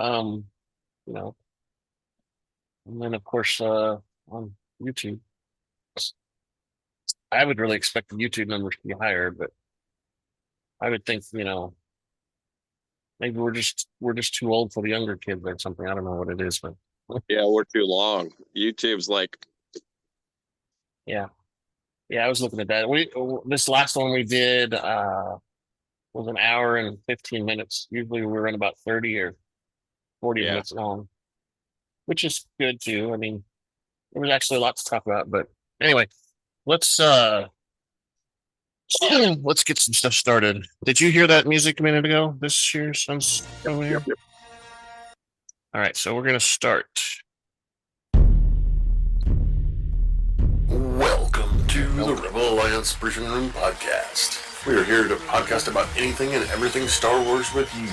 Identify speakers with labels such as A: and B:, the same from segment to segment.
A: Um, you know, and then of course on YouTube, I would really expect the YouTube numbers to be higher, but I would think maybe we're just too old for the younger kids or something. I don't know what it is, but
B: Yeah, we're too long. YouTube's like,
A: yeah, yeah. I was looking at that. This last one we did was an hour and 15 minutes. Usually we run about 30 or 40
B: yeah.
A: minutes long, which is good too. I mean, there was actually a lot to talk about, but anyway, let's uh let's get some stuff started. Did you hear that music a minute ago? This year's sun's over
B: Yep,
A: here.
B: yep.
A: All right, so we're gonna start.
C: Welcome to the Rebel Alliance Briefing Room Podcast. We are here to podcast about anything and everything Star Wars with you.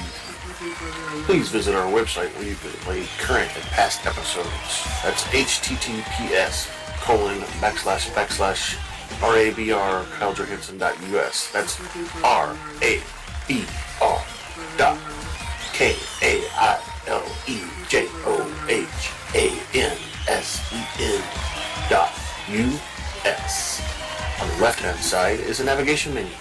C: Please visit our website where you can play current and past episodes. That's https://RABR KyleJohansson.us. That's KyleJohansson.us. On the left-hand side is a navigation menu.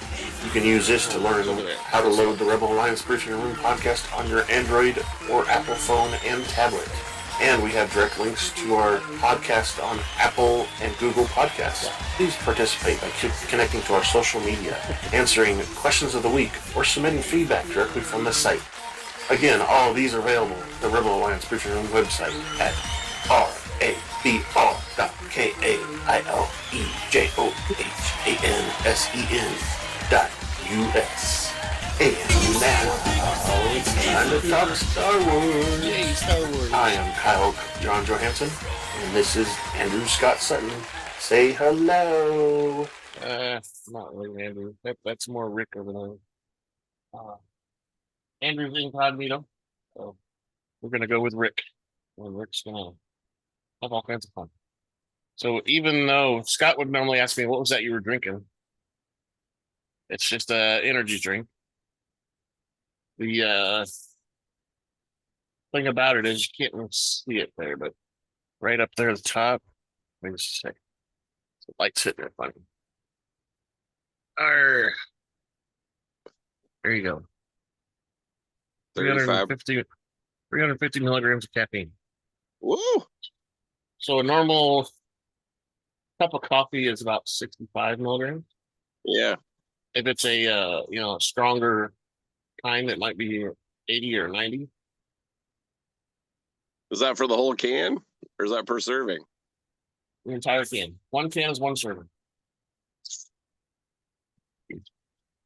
C: You can use this to learn how to load the Rebel Alliance Briefing Room podcast on your Android or Apple phone and tablet. And we have direct links to our podcast on Apple and Google Podcasts. Please participate by connecting to our social media, answering questions of the week, or submitting feedback directly from the site. Again, all of these are available at the Rebel Alliance Briefing Room website at RABR.KyleJohansson.us. And now, it's time to talk Star Wars.
A: Yay, Star Wars.
C: I am Kyle John Johansson, and this is Andrew Scott Sutton. Say hello.
A: Not really Andrew. That's more Rick over there. Andrew's incognito. So we're gonna go with Rick. And Rick's gonna have all kinds of fun. So even though Scott would normally ask me, what was that you were drinking? It's just a energy drink. The thing about it is you can't really see it there, but right up there at the top, wait a second. The light's hitting there funny. Arr. There you go.
B: 35.
A: 350 milligrams of caffeine.
B: Woo!
A: So a normal cup of coffee is about 65 milligrams.
B: Yeah.
A: If it's a stronger kind, it might be 80 or 90.
B: Is that for the whole can? Or is that per serving?
A: The entire can. One can is one serving.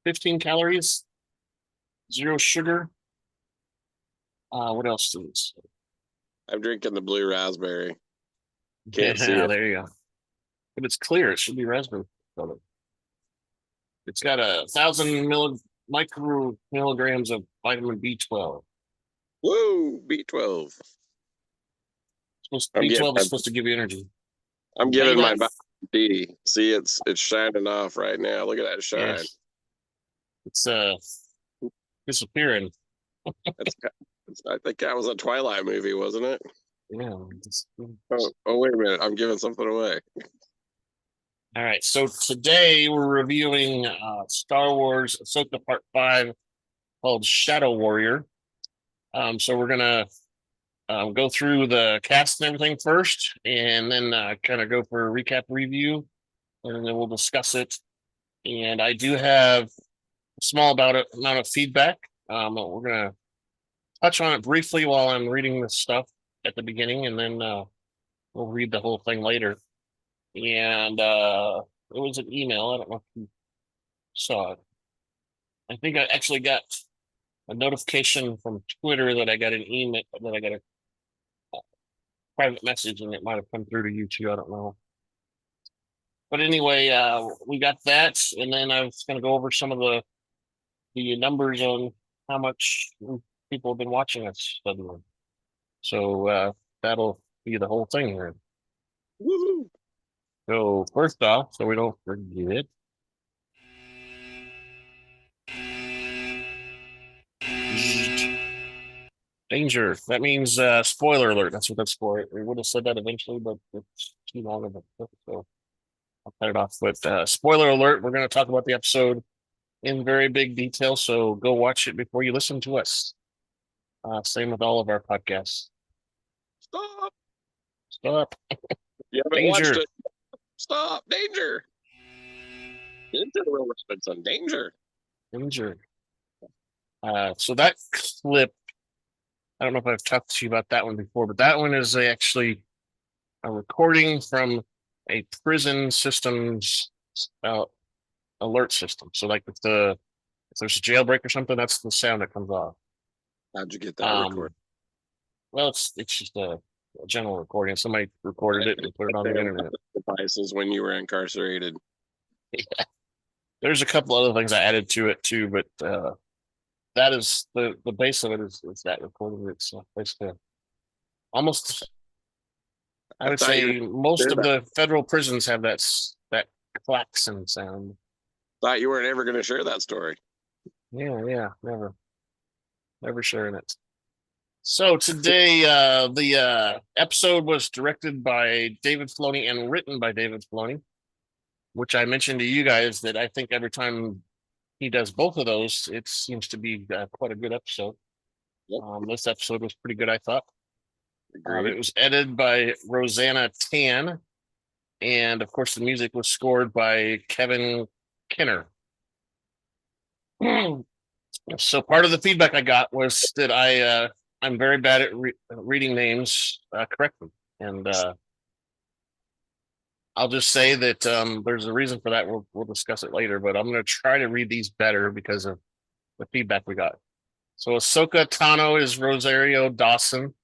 A: 15 calories, 0 sugar. What else is?
B: I'm drinking the blue raspberry. Can't see it.
A: There you go. If it's clear, it should be raspberry. It's got 1,000 micro milligrams of vitamin B12.
B: Whoa, B12.
A: B12 is supposed to give you energy.
B: I'm giving my vitamin D. See, it's shining off right now. Look at that shine.
A: Yes. It's disappearing.
B: I think that was a Twilight movie, wasn't it?
A: Yeah.
B: Oh, wait a minute. I'm giving something away.
A: All right. So today we're reviewing Star Wars Ahsoka Part 5 called Shadow Warrior. So we're going to go through the cast and everything first, and then kind of go for a recap review, and then we'll discuss it. And I do have a small amount of feedback. We're going to touch on it briefly while I'm reading this stuff at the beginning, and then we'll read the whole thing later. And it was an email. I don't know if you saw it. I think I actually got a notification from Twitter that I got an email, that I got a private message, and it might have come through to you too. I don't know. But anyway, we got that, and then I was going to go over some of the numbers on how much people have been watching us suddenly. So that'll be the whole thing here.
B: Woohoo!
A: So first off, so we don't forget, Danger. That means spoiler alert. That's what that's for. We would have said that eventually, but it's too long of a clip, so I'll cut it off. But spoiler alert, we're going to talk about the episode in very big detail, so go watch it before you listen to us. Same with all of our podcasts.
B: Stop.
A: Stop.
B: You haven't
A: Danger.
B: watched it. Stop. Danger. Danger, Will Robinson. Danger.
A: Danger. So that clip, I don't know if I've talked to you about that one before, but that one is actually a recording from a prison systems alert system. So like if there's a jailbreak or something, that's the sound that comes off.
B: How'd you get that record?
A: Well, it's just a general recording. Somebody recorded it and put it on the internet.
B: Devices when you were incarcerated.
A: Yeah. There's a couple other things I added to it too, but that is the base of it is that recording. It's basically almost. I would say most of the federal prisons have that klaxon sound.
B: Thought you weren't ever going to share that story.
A: Yeah, never sharing it. So today, the episode was directed by David Filoni and written by David Filoni, which I mentioned to you guys that I think every time he does both of those, it seems to be quite a good episode.
B: Yep.
A: This episode was pretty good, I thought.
B: Agreed.
A: It was edited by Rosanne Tan, and of course, the music was scored by Kevin Kinner. So part of the feedback I got was that I'm very bad at reading names correctly, and I'll just say that there's a reason for that. We'll discuss it later, but I'm going to try to read these better because of the feedback we got. So Ahsoka Tano is Rosario Dawson.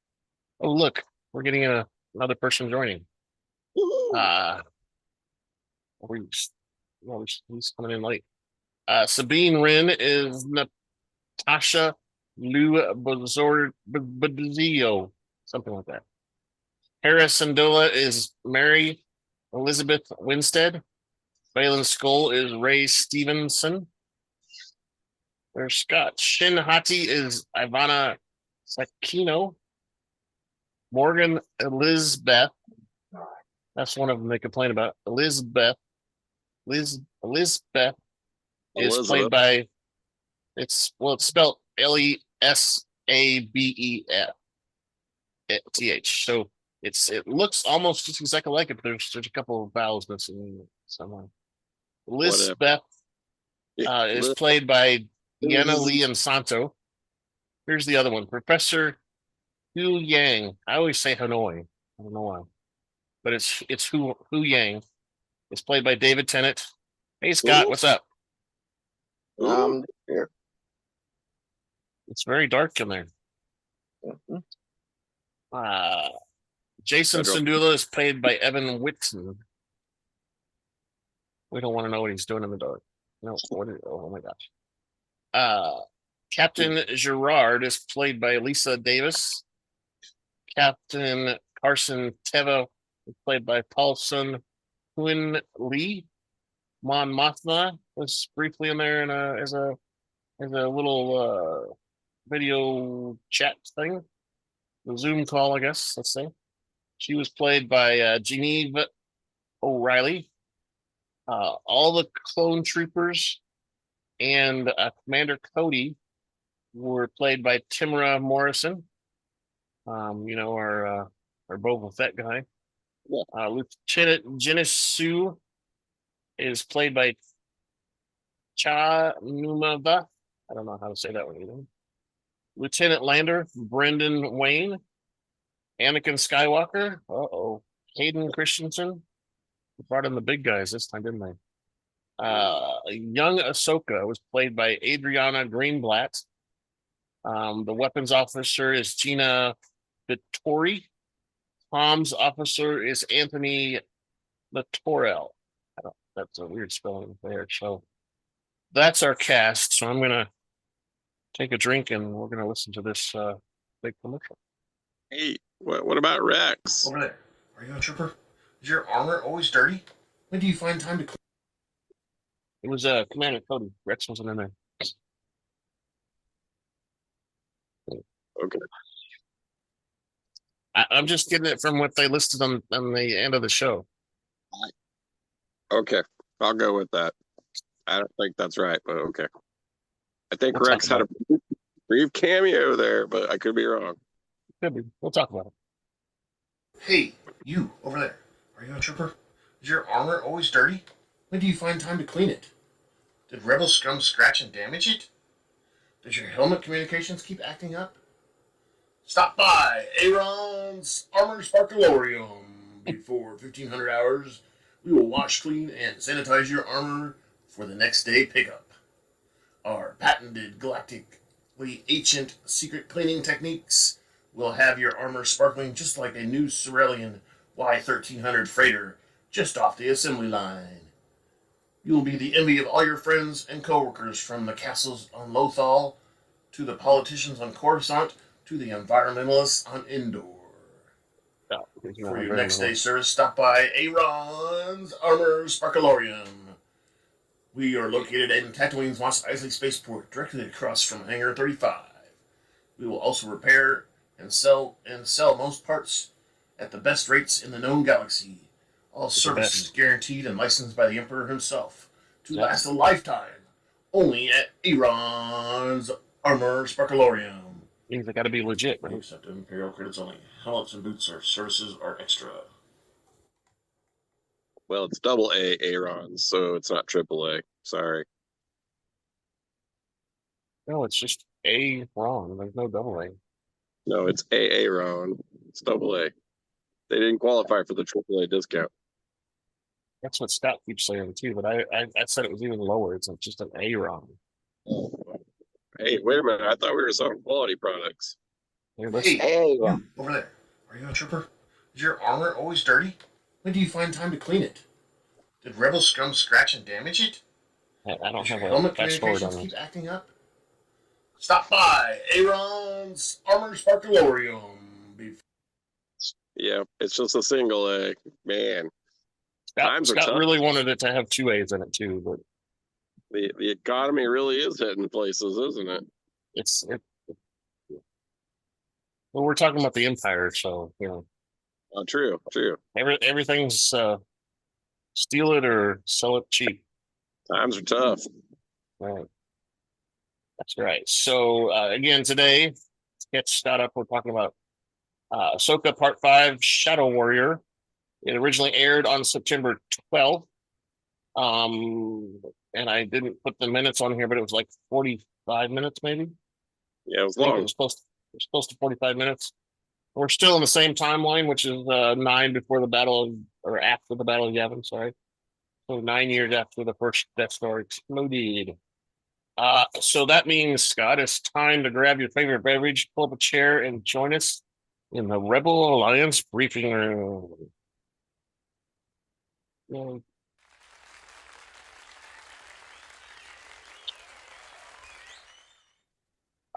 A: Oh, look, we're getting another person joining. He's coming in late. Sabine Wren is Natasha Bordizzo, something like that. Hera Syndulla is Mary Elisabeth Winstead. Balin Skull is Ray Stevenson. There's Scott. Shin Hati is Ivana Sakino. Morgan Elisabeth. That's one of them they complain about. Elisabeth is played by it's spelled Lesabeth. So it looks almost just exactly like it, but there's a couple of vowels missing somewhere. Elisabeth is played by Deanna Lee and Santo. Here's the other one, Professor Huyang. I always say Hanoi. I don't know why, but it's Huyang. It's played by David Tennant. Hey Scott, what's up?
B: Here.
A: It's very dark in there.
B: Mm-hmm.
A: Jacen Syndulla is played by Evan Whitten. We don't want to know what he's doing in the dark. No, oh my gosh. Captain Girard is played by Lisa Davis. Captain Carson Teva is played by Paulson Huyang Lee. Mon Mothma was briefly in there as a little video chat thing, the Zoom call, I guess. Let's say she was played by Genevieve O'Reilly. All the clone troopers and Commander Cody were played by Temuera Morrison. Our Boba Fett guy. Yeah. Lieutenant Genevieve is played by Cha Numava. I don't know how to say that one either. Lieutenant Lander, Brendan Wayne. Anakin Skywalker. Hayden Christensen. They brought in the big guys this time, didn't they? Young Ahsoka was played by Adriana Greenblatt. The weapons officer is Gina Vittori. Comms officer is Anthony Latorel. That's a weird spelling there. So that's our cast. So I'm gonna take a drink and we're gonna listen to this big commercial.
B: Hey, what about Rex?
C: Over there. Are you a trooper? Is your armor always dirty? When do you find time to clean?
A: It was Commander Cody. Rex wasn't in there.
B: Okay.
A: I'm just getting it from what they listed on the end of the show.
B: Okay, I'll go with that. I don't think that's right, but okay. I think
A: We'll
B: Rex
A: talk
B: had a brief cameo there, but I could be wrong.
A: Could be. We'll talk about it.
C: Hey, you over there. Are you a trooper? Is your armor always dirty? When do you find time to clean it? Did rebel scum scratch and damage it? Does your helmet communications keep acting up? Stop by Aaron's Armor Sparkalorium before 1500 hours. We will wash, clean, and sanitize your armor for the next day pickup. Our patented galactically ancient secret cleaning techniques will have your armor sparkling just like a new Cerealian Y1300 freighter just off the assembly line. You will be the envy of all your friends and coworkers, from the castles on Lothal to the politicians on Coruscant to the environmentalists on Endor.
A: Oh,
C: For your next day service, stop by Aaron's Armor Sparkalorium. We are located in Tatooine's Mos Eisley Spaceport, directly across from Hangar 35. We will also repair and sell most parts at the best rates in the known galaxy. All services guaranteed and licensed by the Emperor himself to last a lifetime. Only at Aaron's Armor Sparkalorium.
A: Means they got to be legit, right?
C: Except Imperial credits only. Helmets and boots or services are extra.
B: Well, it's double A Aaron, so it's not triple A. Sorry.
A: No, it's just A wrong. There's no double A.
B: No, it's A Aaron. It's double A. They didn't qualify for the triple A discount.
A: That's what Scott keeps saying too, but I said it was even lower. It's just an A wrong.
B: Hey, wait a minute. I thought we were selling quality products.
C: Hey, you over there. Are you a trooper? Is your armor always dirty? When do you find time to clean it? Did rebel scum scratch and damage it?
A: I don't have a
C: helmet
A: fast forward on
C: communications
A: this.
C: keep acting up? Stop by Aaron's Armor Sparkalorium.
B: Yeah, it's just a single A. Man, times are
A: Scott
B: tough.
A: really wanted it to have two A's in it too, but
B: The economy really is hitting places, isn't it?
A: well, we're talking about the Empire, so you know.
B: True.
A: Everything's steal it or sell it cheap.
B: Times are tough.
A: Right. That's right. So again, today, to get Scott up, we're talking about Ahsoka Part 5, Shadow Warrior. It originally aired on September 12th. And I didn't put the minutes on here, but it was like 45 minutes, maybe.
B: Yeah, it was long.
A: It was close to 45 minutes. We're still in the same timeline, which is 9 before the battle or after the Battle of Yavin, sorry. So 9 years after the first Death Star exploded. So that means, Scott, it's time to grab your favorite beverage, pull up a chair, and join us in the Rebel Alliance briefing room. Yay.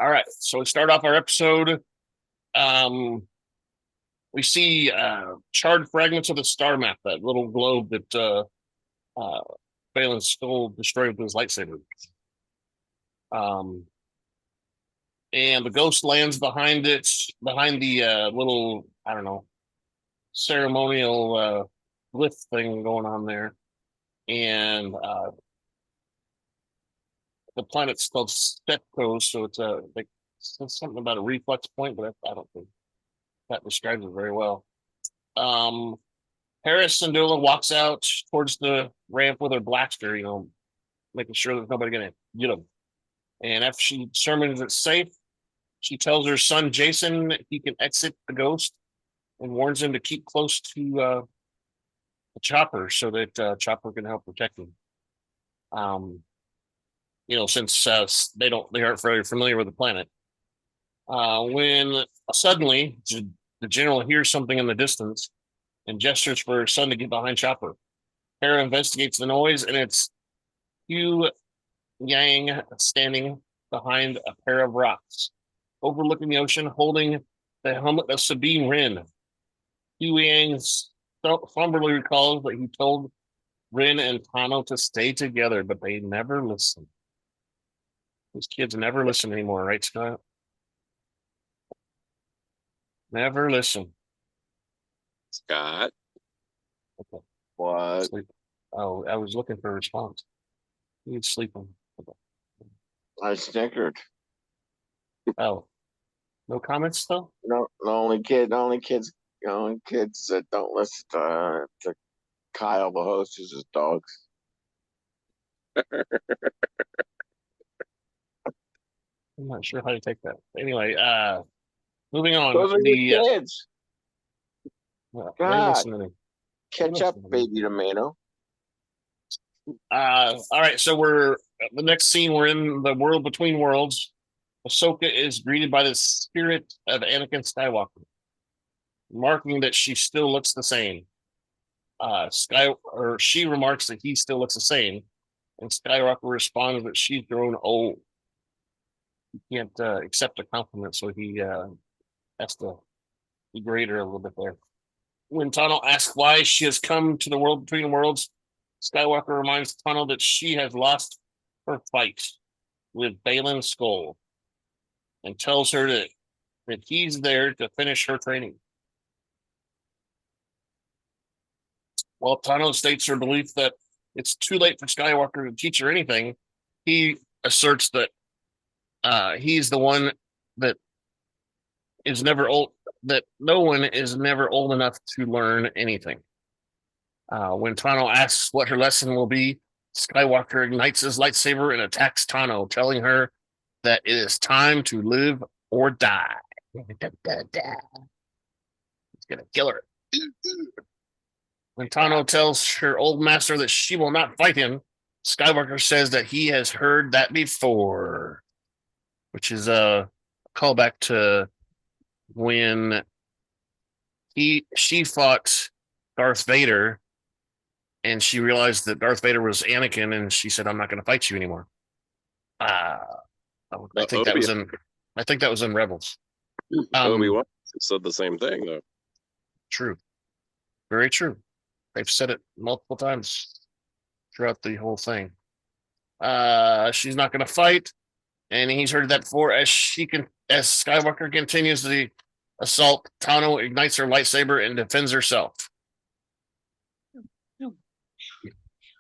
A: All right, so we start off our episode. We see charred fragments of the star map, that little globe that Phelan Skull destroyed with his lightsaber. And the ghost lands behind the little, I don't know, ceremonial glyph thing going on there. And the planet's called Stepco, so it's something about a reflex point, but I don't think that describes it very well. Hera Syndulla walks out towards the ramp with her blaster, you know, making sure there's nobody going to get him. And after she determines it's safe, she tells her son Jacen he can exit the ghost and warns him to keep close to the chopper so that Chopper can help protect him. You know, since they aren't very familiar with the planet. When suddenly the general hears something in the distance and gestures for her son to get behind Chopper. Hera investigates the noise, and it's Huyang standing behind a pair of rocks, overlooking the ocean, holding the helmet of Sabine Wren. Huyang somberly recalls that he told Wren and Tano to stay together, but they never listen. These kids never listen anymore, right, Scott? Never listen.
B: Scott.
A: Okay.
B: What?
A: Sleep. Oh, I was looking for a response. He's sleeping. Okay.
D: I snickered.
A: Oh, no comments though.
D: No, the only kids that don't listen to Kyle, the host, is his dogs.
A: I'm not sure how to take that. Anyway, moving on.
D: Those are your kids.
A: They
D: God.
A: listen to me.
D: Catch up, baby tomato.
A: All right, so we're the next scene. We're in the world between worlds. Ahsoka is greeted by the spirit of Anakin Skywalker, marking that she still looks the same. She remarks that he still looks the same, and Skywalker responds that she's grown old. He can't accept a compliment, so he has to degrade her a little bit there. When Tano asks why she has come to the world between worlds, Skywalker reminds Tano that she has lost her fight with Baylan Skoll and tells her that he's there to finish her training. While Tano states her belief that it's too late for Skywalker to teach her anything, he asserts that he's the one that is never old, that no one is never old enough to learn anything. When Tano asks what her lesson will be, Skywalker ignites his lightsaber and attacks Tano, telling her that it is time to live or die. He's gonna kill her. When Tano tells her old master that she will not fight him, Skywalker says that he has heard that before, which is a callback to when she fought Darth Vader, and she realized that Darth Vader was Anakin, and she said, "I'm not going to fight you anymore." I think that was in. I think that was in Rebels.
B: Obi-Wan said the same thing, though.
A: True, very true. They've said it multiple times throughout the whole thing. She's not going to fight, and he's heard that before. As Skywalker continues the assault, Tano ignites her lightsaber and defends herself.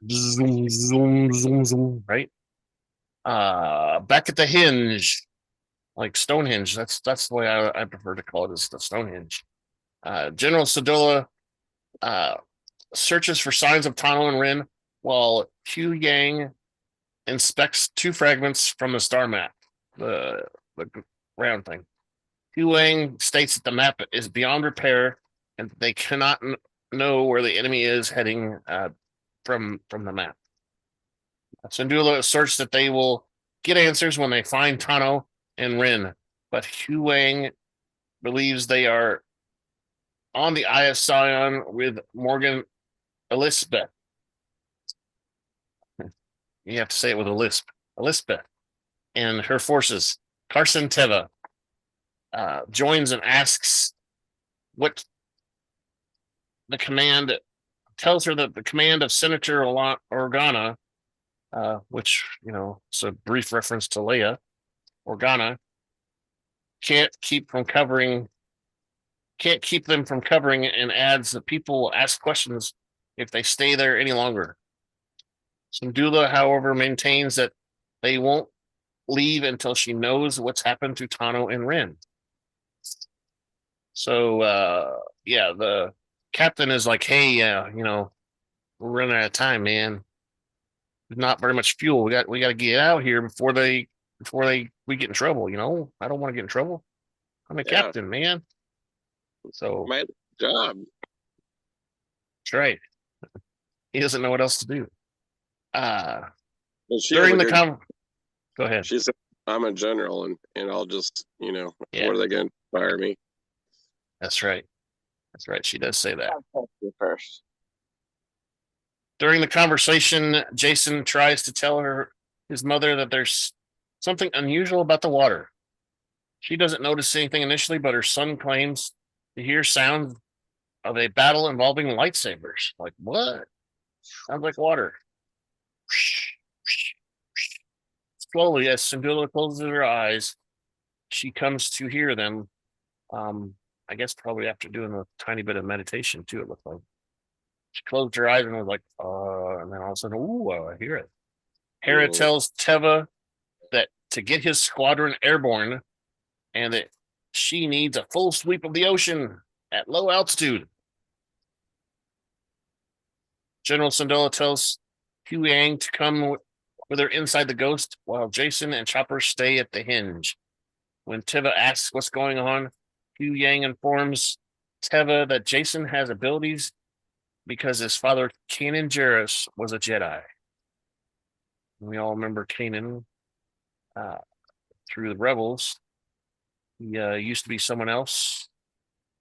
A: Zoom, zoom, zoom, zoom. Right. Back at the hinge, like Stonehenge. That's the way I prefer to call it, is the Stonehenge. General Syndulla searches for signs of Tano and Wren, while Huyang inspects two fragments from the star map, the round thing. Huyang states that the map is beyond repair and they cannot know where the enemy is heading from the map. Syndulla asserts that they will get answers when they find Tano and Wren, but Huyang believes they are on the Eye of Sion with Morgan Elisabeth. You have to say it with a lisp. Elisabeth and her forces. Carson Teva joins and asks what the command tells her that the command of Senator Organa, which, it's a brief reference to Leia Organa, can't keep them from covering, and adds that people will ask questions if they stay there any longer. Syndulla, however, maintains that they won't leave until she knows what's happened to Tano and Wren. So, the captain is like, "Hey, we're running out of time, man. There's not very much fuel. We got to get out here before we get in trouble. I don't want to get in trouble. I'm a captain, man." So
B: my job.
A: That's right. He doesn't know what else to do.
B: During
A: the go ahead.
B: She said, "I'm a general, and I'll just, what are they going to fire me?"
A: That's right. That's right. She does say that.
D: First.
A: During the conversation, Jacen tries to tell his mother that there's something unusual about the water. She doesn't notice anything initially, but her son claims to hear sounds of a battle involving lightsabers. Like, what? Sounds like water. Slowly, as Syndulla closes her eyes, she comes to hear them I guess probably after doing a tiny bit of meditation too, it looked like. She closed her eyes and was like, and then all of a sudden, ooh, I hear it. Hera tells Teva that to get his squadron airborne and that she needs a full sweep of the ocean at low altitude. General Syndulla tells Huyang to come with her inside the Ghost while Jacen and Chopper stay at the hinge. When Teva asks what's going on, Huyang informs Teva that Jacen has abilities because his father, Kanan Jarrus, was a Jedi. We all remember Kanan through the Rebels. He used to be someone else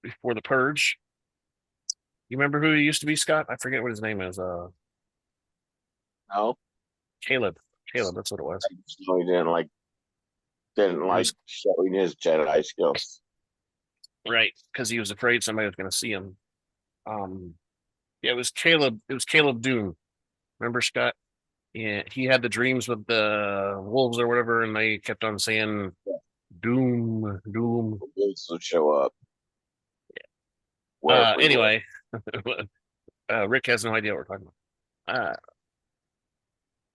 A: before the Purge. You remember who he used to be, Scott? I forget what his name is.
D: No,
A: Caleb. Caleb, that's what it was.
D: he didn't like showing his Jedi skills.
A: Right, because he was afraid somebody was going to see him. Yeah, it was Caleb. It was Caleb Doom. Remember, Scott? Yeah, he had the dreams with the wolves or whatever, and they kept on saying Doom, Doom.
D: Wolves would show up. Yeah.
A: Anyway, Rick has no idea what we're talking about.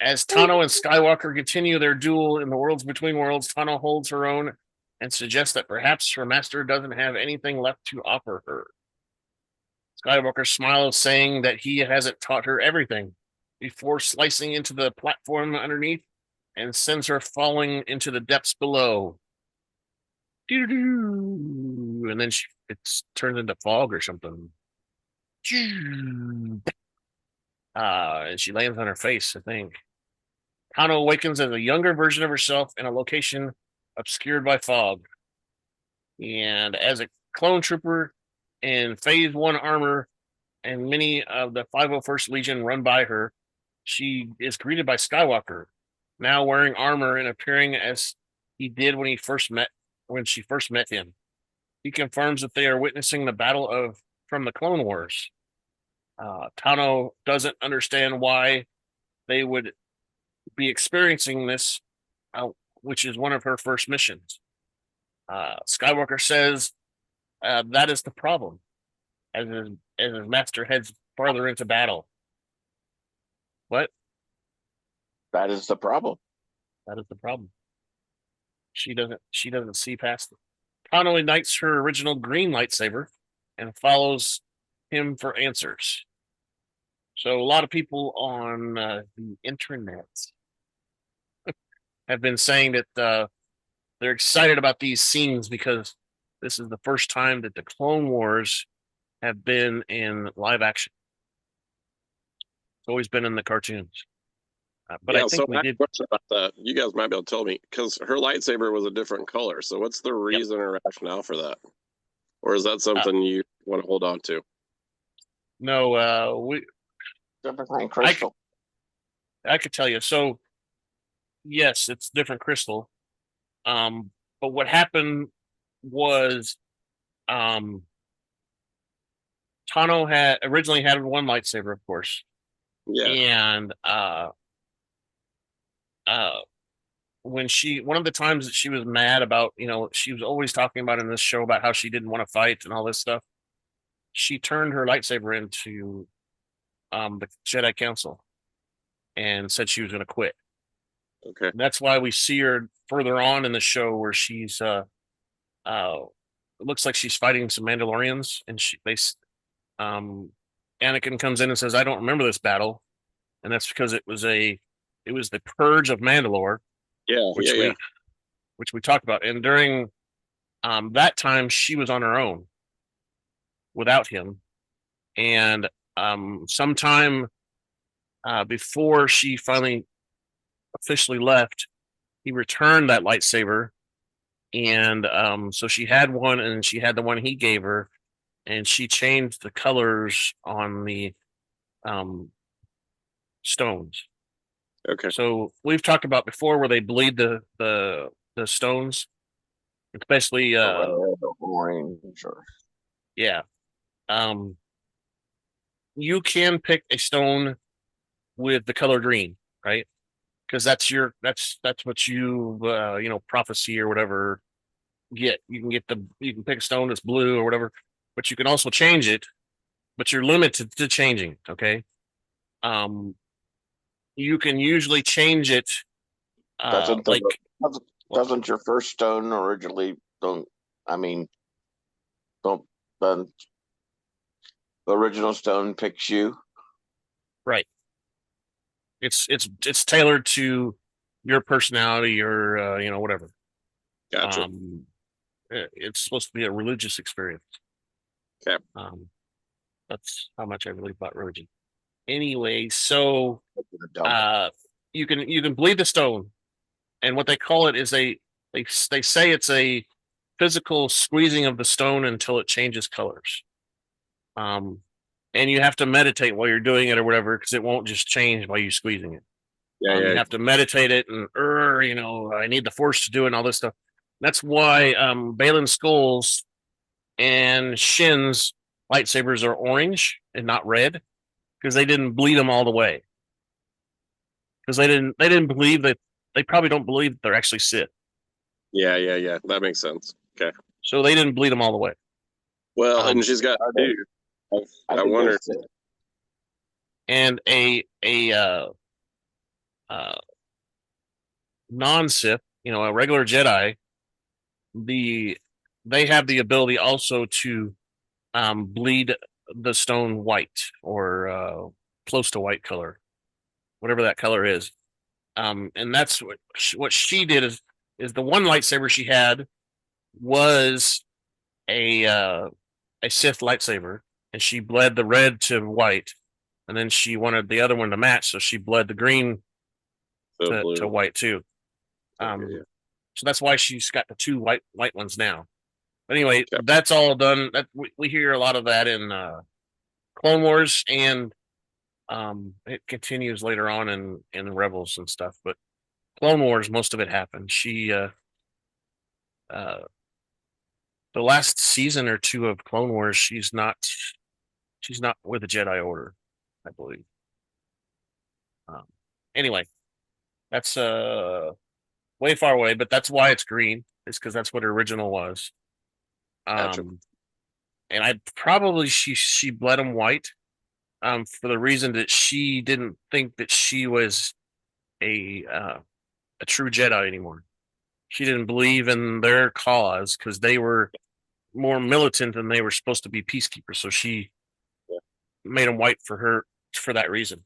A: As Tano and Skywalker continue their duel in the Worlds Between Worlds, Tano holds her own and suggests that perhaps her master doesn't have anything left to offer her. Skywalker smiles, saying that he hasn't taught her everything, before slicing into the platform underneath and sends her falling into the depths below. Doo-doo-doo. And then it turns into fog or something. And she lands on her face, I think. Tano awakens as a younger version of herself in a location obscured by fog. And as a clone trooper in Phase 1 armor, and many of the 501st Legion run by her, she is greeted by Skywalker, now wearing armor and appearing as he did when she first met him. He confirms that they are witnessing the battle from the Clone Wars. Tano doesn't understand why they would be experiencing this, which is one of her first missions. Skywalker says that is the problem, as his master heads farther into battle. What?
D: That is the problem.
A: That is the problem. She doesn't see past it. Tano ignites her original green lightsaber and follows him for answers. So a lot of people on the internet have been saying that they're excited about these scenes because this is the first time that the Clone Wars have been in live action. It's always been in the cartoons. But I think we did.
B: Question about that. You guys might be able to tell me, because her lightsaber was a different color. So what's the reason or rationale for that? Or is that something you want to hold on to?
A: No,
D: Different crystal.
A: I could tell you. So, yes, it's different crystal. But what happened was, Tano had originally had one lightsaber, of course.
B: Yeah.
A: And one of the times that she was mad about, she was always talking about in this show about how she didn't want to fight and all this stuff. She turned her lightsaber into the Jedi Council and said she was going to quit.
B: Okay.
A: And that's why we see her further on in the show where she's it looks like she's fighting some Mandalorians, and Anakin comes in and says, "I don't remember this battle," and that's because it was the purge of Mandalore. Which we talked about. And during that time, she was on her own without him. And sometime before she finally officially left, he returned that lightsaber. And so she had one, and she had the one he gave her, and she changed the colors on the stones.
B: Okay.
A: So we've talked about before where they bleed the stones, especially
D: orange.
A: Yeah. You can pick a stone with the color green, right? Because that's what you prophecy or whatever get. You can pick a stone that's blue or whatever, but you can also change it. But you're limited to changing. Okay. You can usually change it.
D: Doesn't the,
A: Like
D: doesn't, doesn't your first stone originally don't? I mean, don't the original stone picks you?
A: right. It's tailored to your personality or whatever.
B: Gotcha.
A: It's supposed to be a religious experience.
B: Okay.
A: That's how much I believe about religion. Anyway, so you can bleed the stone, and what they call it is they say it's a physical squeezing of the stone until it changes colors. And you have to meditate while you're doing it or whatever, because it won't just change by you squeezing it. You have to meditate it and I need the force to do it and all this stuff. That's why Balin Skull's and Shin's lightsabers are orange and not red, because they didn't bleed them all the way. Because they didn't believe that they probably don't believe that they're actually Sith.
B: Yeah. That makes sense. Okay.
A: So they didn't bleed them all the way.
B: Well, and she's got two. I wonder.
A: And a non-Sith, a regular Jedi, they have the ability also to bleed the stone white or close to white color, whatever that color is. And that's what she did is the one lightsaber she had was a Sith lightsaber, and she bled the red to white, and then she wanted the other one to match, so she bled the green to white too. So that's why she's got the two white ones now. But anyway, that's all done. That we hear a lot of that in Clone Wars, and it continues later on in Rebels and stuff. But Clone Wars, most of it happened. She the last season or two of Clone Wars, she's not with the Jedi Order, I believe. Anyway, that's way far away, but that's why it's green. Is because that's what her original was.
B: Gotcha.
A: And I probably she bled him white, for the reason that she didn't think that she was a true Jedi anymore. She didn't believe in their cause because they were more militant and they were supposed to be peacekeepers. So she made them white for that reason.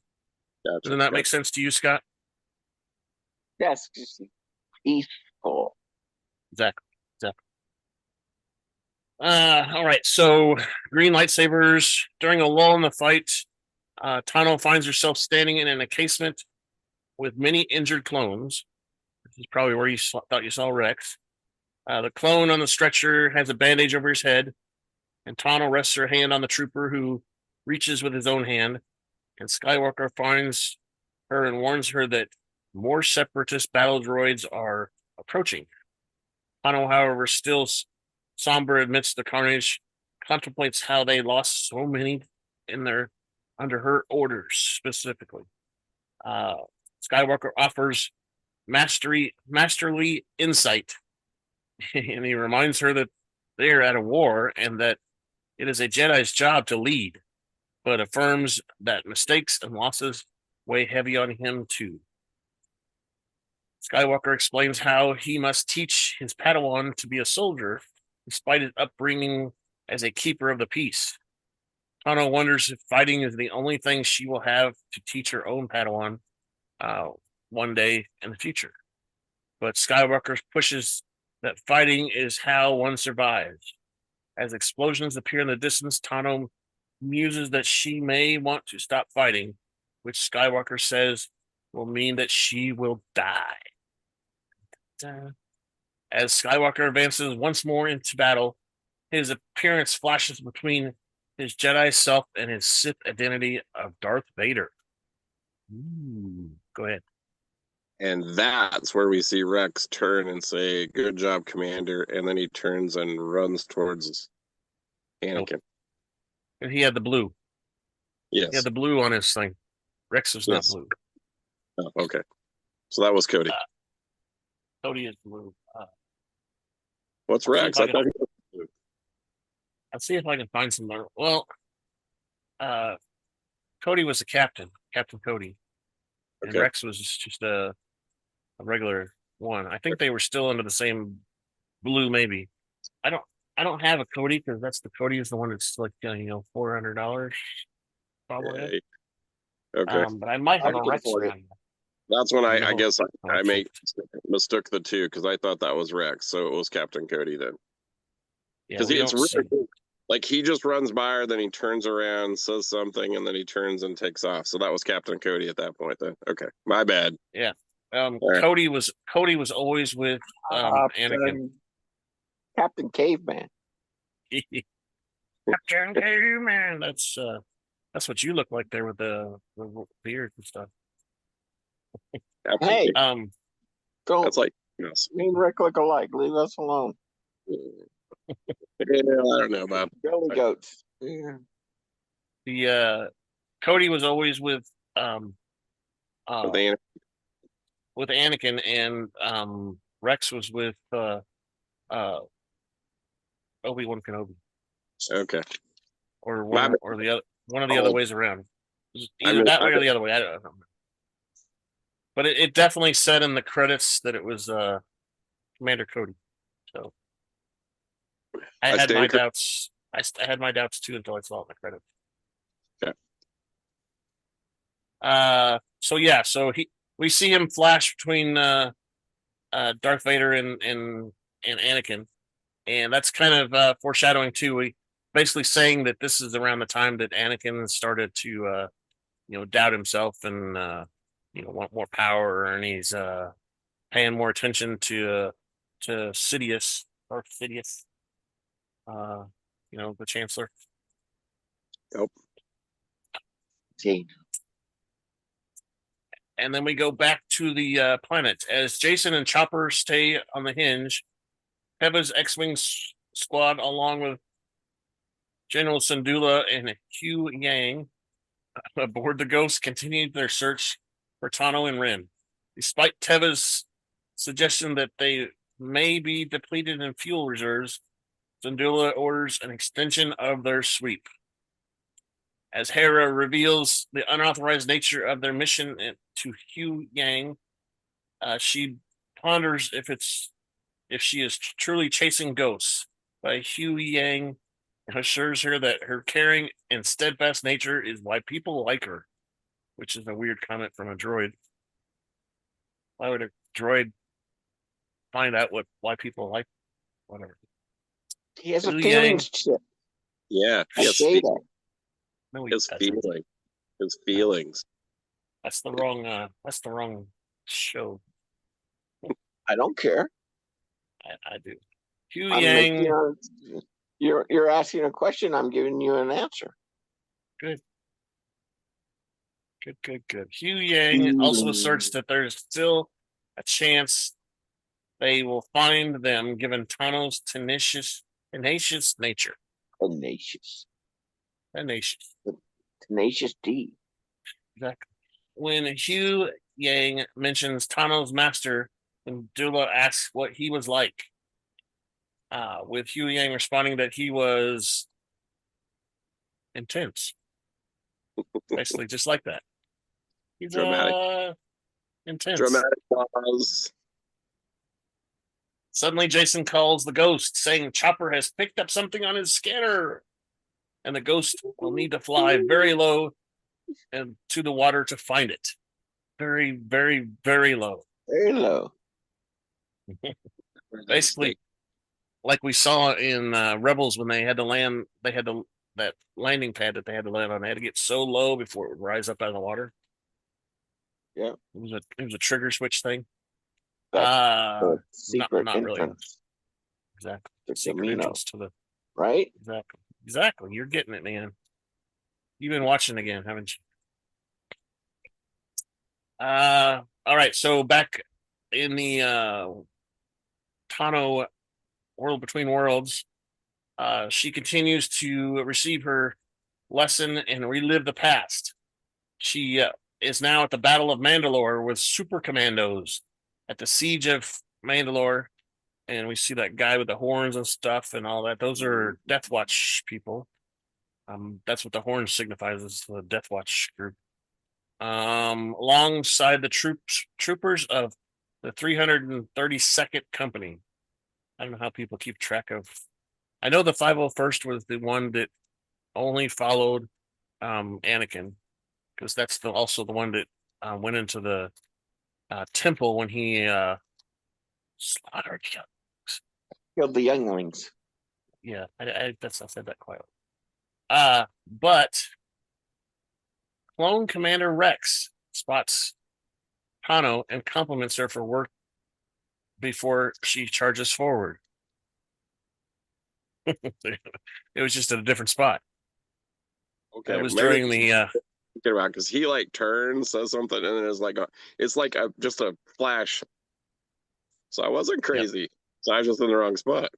B: Gotcha.
A: Doesn't that make sense to you, Scott?
D: Yes, just peaceful.
A: Exactly. All right. So green lightsabers. During a lull in the fight, Tano finds herself standing in an encasement with many injured clones. This is probably where you thought you saw Rex. The clone on the stretcher has a bandage over his head, and Tano rests her hand on the trooper, who reaches with his own hand. And Skywalker finds her and warns her that more separatist battle droids are approaching. Tano, however, still somber amidst the carnage, contemplates how they lost so many under her orders specifically. Skywalker offers masterly insight, and he reminds her that they are at a war and that it is a Jedi's job to lead, but affirms that mistakes and losses weigh heavy on him too. Skywalker explains how he must teach his Padawan to be a soldier despite his upbringing as a keeper of the peace. Tano wonders if fighting is the only thing she will have to teach her own Padawan one day in the future. But Skywalker pushes that fighting is how one survives. As explosions appear in the distance, Tano muses that she may want to stop fighting, which Skywalker says will mean that she will die. As Skywalker advances once more into battle, his appearance flashes between his Jedi self and his Sith identity of Darth Vader. Go ahead.
B: And that's where we see Rex turn and say, "Good job, Commander," and then he turns and runs towards Anakin.
A: And he had the blue.
B: Yes.
A: He had the blue on his thing. Rex was not blue.
B: Oh, okay. So that was Cody.
A: Cody is blue.
B: What's
A: I'll see
B: Rex?
A: if I
B: I
A: can-
B: thought
A: I'll see if I can find some more. Well, Cody was the captain, Captain Cody, and
B: Okay.
A: Rex was just a regular one. I think they were still under the same blue, maybe. I don't have a Cody because that's the Cody is the one that's like $400 probably.
B: Yeah. Okay.
A: But I might
D: I
A: have a
D: can
A: Rex
D: afford it.
A: around.
B: That's when I
A: No.
B: guess I
A: Okay.
B: mistook the two because I thought that was Rex, so it was Captain Cody then.
A: Yeah,
B: Because
A: we
B: it's
A: don't see.
B: really cool. Like he just runs by her, then he turns around, says something, and then he turns and takes off. So that was Captain Cody at that point. Then okay, my bad.
A: Yeah.
B: right.
A: Cody was always with Anakin.
D: Captain Caveman.
A: Captain Caveman. That's what you look like there with the beard and stuff.
B: Captain
D: Hey.
B: Cody.
D: Don't
B: That's like yes.
D: me and Rick look alike. Leave us alone.
B: Yeah, I don't know about.
D: Billy goats. Yeah.
A: The Cody was always with
B: They-
A: with Anakin, and Rex was with Obi-Wan Kenobi,
B: Okay.
A: or
B: My bad.
A: the other one of the other ways around.
B: I
A: Either
B: mean,
A: that way or the other way. I don't know. But it definitely said in the credits that it was Commander Cody. So I had my doubts. I had my doubts too until I saw it in the credits.
B: Okay.
A: So we see him flash between Darth Vader and Anakin, and that's kind of foreshadowing too. We basically saying that this is around the time that Anakin started to doubt himself and want more power, and he's paying more attention to Sidious or Sidious, the Chancellor.
B: Yep.
D: See.
A: And then we go back to the planet as Jacen and Chopper stay on the hinge. Teva's X-Wing squad, along with General Syndulla and Huyang, aboard the Ghost, continued their search for Tano and Wren. Despite Teva's suggestion that they may be depleted in fuel reserves, Syndulla orders an extension of their sweep. As Hera reveals the unauthorized nature of their mission to Huyang, she ponders if she is truly chasing ghosts. But Huyang assures her that her caring and steadfast nature is why people like her, which is a weird comment from a droid. Why would a droid find out why people like whatever?
D: He has a
A: Huyang-
D: feelings chip.
B: Yeah.
D: I
B: His,
D: say that.
A: No, he
B: his
A: doesn't.
B: feeling. His feelings.
A: That's the wrong show.
D: I don't care.
A: I do.
D: I'm
A: Huyang.
D: making you're asking a question. I'm giving you an answer.
A: Good. Huyang also asserts that there's still a chance they will find them given Tano's tenacious nature.
D: Tenacious. Tenacious D.
A: Exactly. When Huyang mentions Tano's master, and Dula asks what he was like, with Huyang responding that he was intense. Basically, just like that. He's
B: Dramatic.
A: Intense.
B: Dramatic pause.
A: Suddenly, Jacen calls the Ghost, saying Chopper has picked up something on his scanner, and the Ghost will need to fly very low and to the water to find it. Very, very, very low.
D: Very low.
A: Basically, like we saw in Rebels when they had to land, that landing pad that they had to land on. They had to get so low before it would rise up out of the water.
D: Yeah,
A: it was a trigger switch thing.
D: Secret
A: not really.
D: entrance.
A: Exactly.
D: The
A: Secret
D: Camino.
A: entrance to the
D: Right?
A: Exactly. You're getting it, man. You've been watching again, haven't you? All right. So back in the Tano World Between Worlds, she continues to receive her lesson and relive the past. She is now at the Battle of Mandalore with super commandos at the Siege of Mandalore. and we see that guy with the horns and stuff and all that. Those are Death Watch people. That's what the horn signifies, is the Death Watch group. Alongside the troopers of the 332nd Company. I don't know how people keep track of. I know the 501st was the one that only followed Anakin, because that's also the one that went into the temple when he slaughtered.
D: Killed the younglings.
A: Yeah, I said that quite well. But Clone Commander Rex spots Tano and compliments her for work before she charges forward. It was just at a different spot.
B: Okay,
A: It was
B: maybe
A: during the
B: thinking about, because he like turns, says something, and then it's like just a flash. So I wasn't crazy. So I was just in the wrong spot.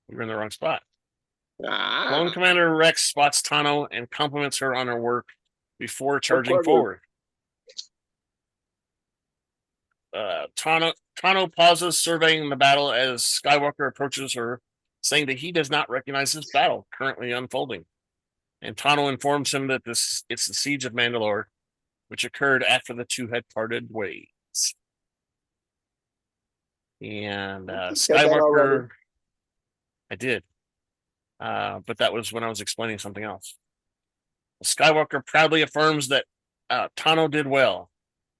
A: you're in the wrong spot. Clone
B: Ah,
A: Commander Rex spots Tano and compliments her on her work before charging forward. Tano pauses, surveying the battle as Skywalker approaches her, saying that he does not recognize this battle currently unfolding. And Tano informs him that it's the Siege of Mandalore, which occurred after the two had parted ways. And Skywalker, I did, but that was when I was explaining something else. Skywalker proudly affirms that Tano did well,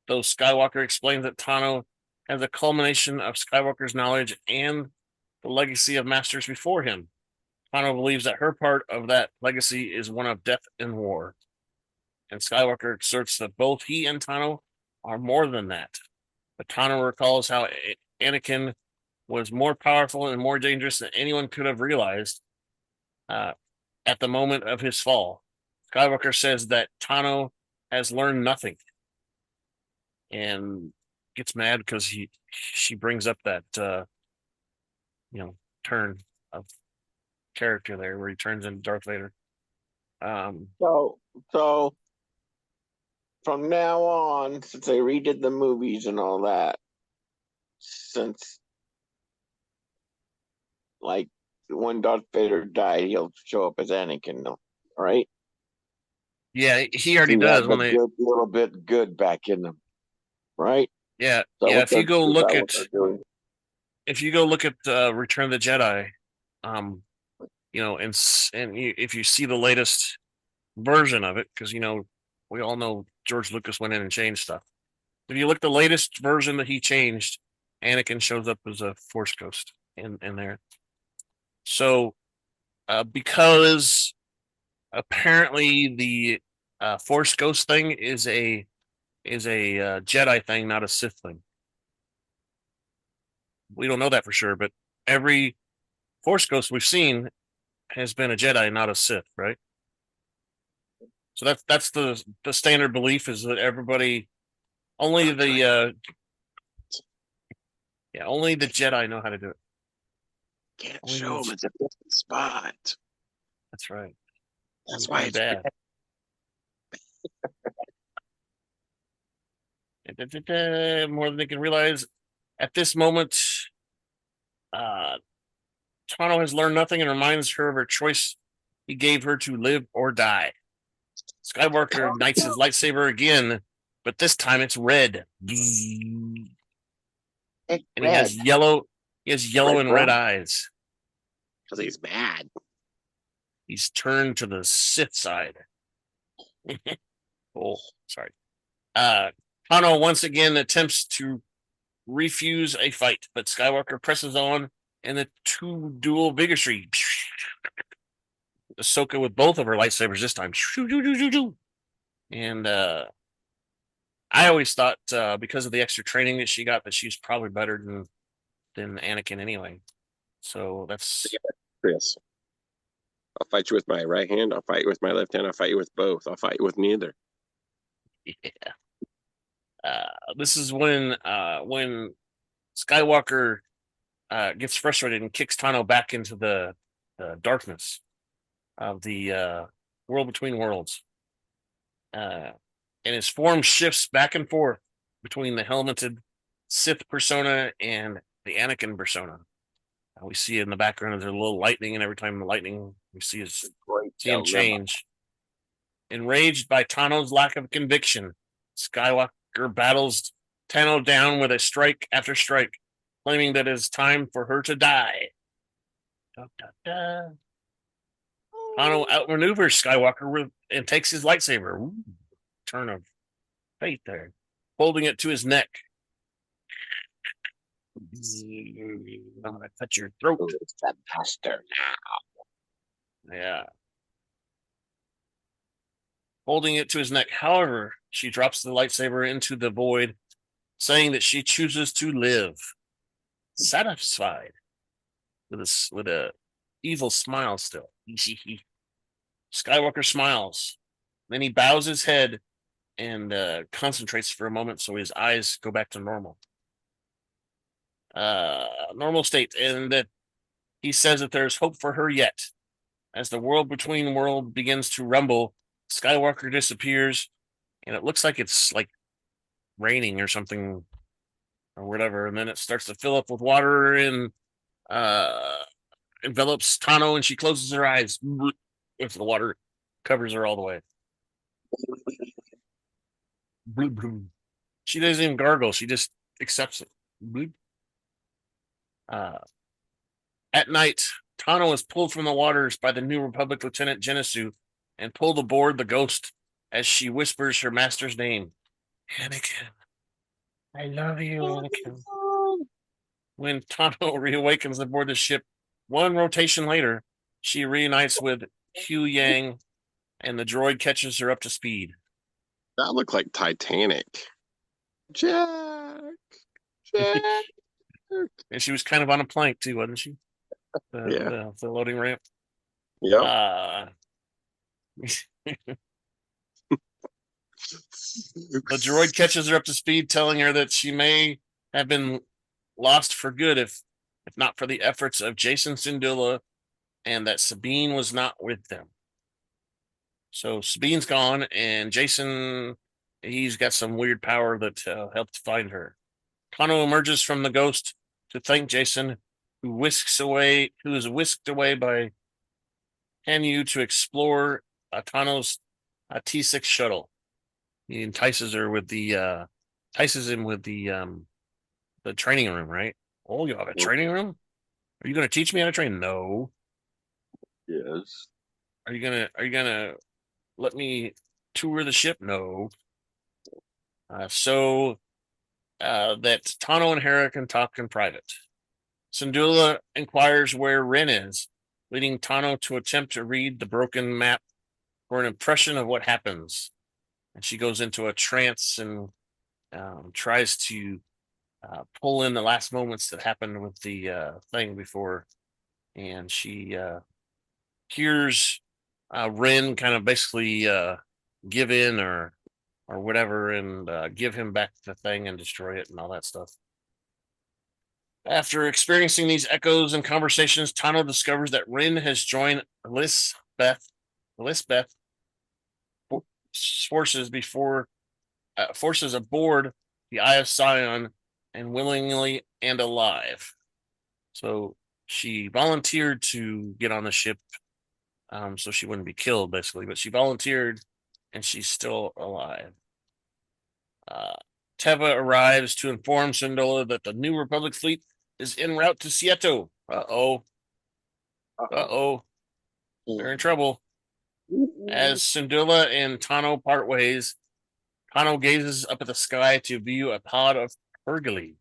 A: though Skywalker explains that Tano has a culmination of Skywalker's knowledge and the legacy of masters before him. Tano believes that her part of that legacy is one of death and war. And Skywalker asserts that both he and Tano are more than that. But Tano recalls how Anakin was more powerful and more dangerous than anyone could have realized at the moment of his fall. Skywalker says that Tano has learned nothing, and gets mad because she brings up that turn of character there where he turns into Darth Vader.
D: So from now on, since they redid the movies and all that, since like when Darth Vader died, he'll show up as Anakin, though, right?
A: Yeah, he already does when they
D: good, little bit good back in them, right?
A: Yeah,
D: So
A: yeah. If you go look at
D: doing?
A: Return of the Jedi, and if you see the latest version of it, because we all know George Lucas went in and changed stuff. If you look at the latest version that he changed, Anakin shows up as a Force Ghost in there. So, because apparently the Force Ghost thing is a Jedi thing, not a Sith thing. We don't know that for sure, but every Force Ghost we've seen has been a Jedi, not a Sith, right? So that's the standard belief, is that everybody, only the only the Jedi know how to do it.
B: Can't show him. It's a different spot.
A: That's right.
B: That's why it's
A: bad. More than they can realize. At this moment, Tano has learned nothing and reminds her of her choice he gave her to live or die. Skywalker ignites his lightsaber again, but this time it's red. And he has yellow. He has yellow and red eyes.
B: Because he's mad.
A: He's turned to the Sith side. Oh, sorry. Tano once again attempts to refuse a fight, but Skywalker presses on, and the two duel vigorously. Ahsoka with both of her lightsabers this time. And I always thought, because of the extra training that she got, that she's probably better than Anakin anyway. So that's
B: Chris. I'll fight you with my right hand. I'll fight you with my left hand. I'll fight you with both. I'll fight you with neither.
A: Yeah. This is when Skywalker gets frustrated and kicks Tano back into the darkness of the world between worlds. And his form shifts back and forth between the helmeted Sith persona and the Anakin persona. We see in the background there's a little lightning, and every time the lightning we see is
D: Great
A: see him
D: dilemma.
A: change. Enraged by Tano's lack of conviction, Skywalker battles Tano down with a strike after strike, claiming that it is time for her to die. Da, da, da. Tano outmaneuvers Skywalker and takes his lightsaber. Ooh, turn of fate there. Holding it to his neck. I'm gonna cut your throat.
D: It's the master
A: Yeah. Holding it to his neck. However, she drops the lightsaber into the void, saying that she chooses to live. Satisfied. With a evil smile still. Skywalker smiles. Then he bows his head and concentrates for a moment so his eyes go back to normal. Normal state, and that he says that there's hope for her yet. As the world between world begins to rumble, Skywalker disappears, and it looks like it's like raining or something or whatever, and then it starts to fill up with water and envelops Tano, and she closes her eyes if the water covers her all the way. She doesn't even gargle, she just accepts it. At night, Tano is pulled from the waters by the New Republic Lieutenant Genesu and pulled aboard the Ghost as she whispers her master's name. Anakin. I love you, Anakin. When Tano reawakens aboard the ship, one rotation later, she reunites with Huyang, and the droid catches her up to speed.
B: That looked like Titanic. Jack.
A: And she was kind of on a plank too, wasn't she?
B: Yeah.
A: The loading ramp.
B: Yep.
A: The droid catches her up to speed, telling her that she may have been lost for good if not for the efforts of Jacen Syndulla, and that Sabine was not with them. So Sabine's gone, and Jacen, he's got some weird power that helped find her. Tano emerges from the Ghost to thank Jacen, who is whisked away by Hanu to explore Tano's T6 shuttle. He entices him with the training room, right? Oh, you have a training room? Are you going to teach me how to train? No.
D: Yes.
A: Are you gonna let me tour the ship? No. So that Tano and Hera can talk in private. Syndulla inquires where Wren is, leading Tano to attempt to read the broken map for an impression of what happens. And she goes into a trance and tries to pull in the last moments that happened with the thing before. And she hears Wren kind of basically give in or whatever and give him back the thing and destroy it and all that stuff. After experiencing these echoes and conversations, Tano discovers that Wren has joined Elisabeth forces aboard the Eye of Sion and willingly and alive. So she volunteered to get on the ship so she wouldn't be killed, basically. But she volunteered, and she's still alive. Teva arrives to inform Syndulla that the New Republic fleet is en route to Seattle. Uh-oh. They're in trouble. As Syndulla and Tano part ways, Tano gazes up at the sky to view a pod of Pergoli.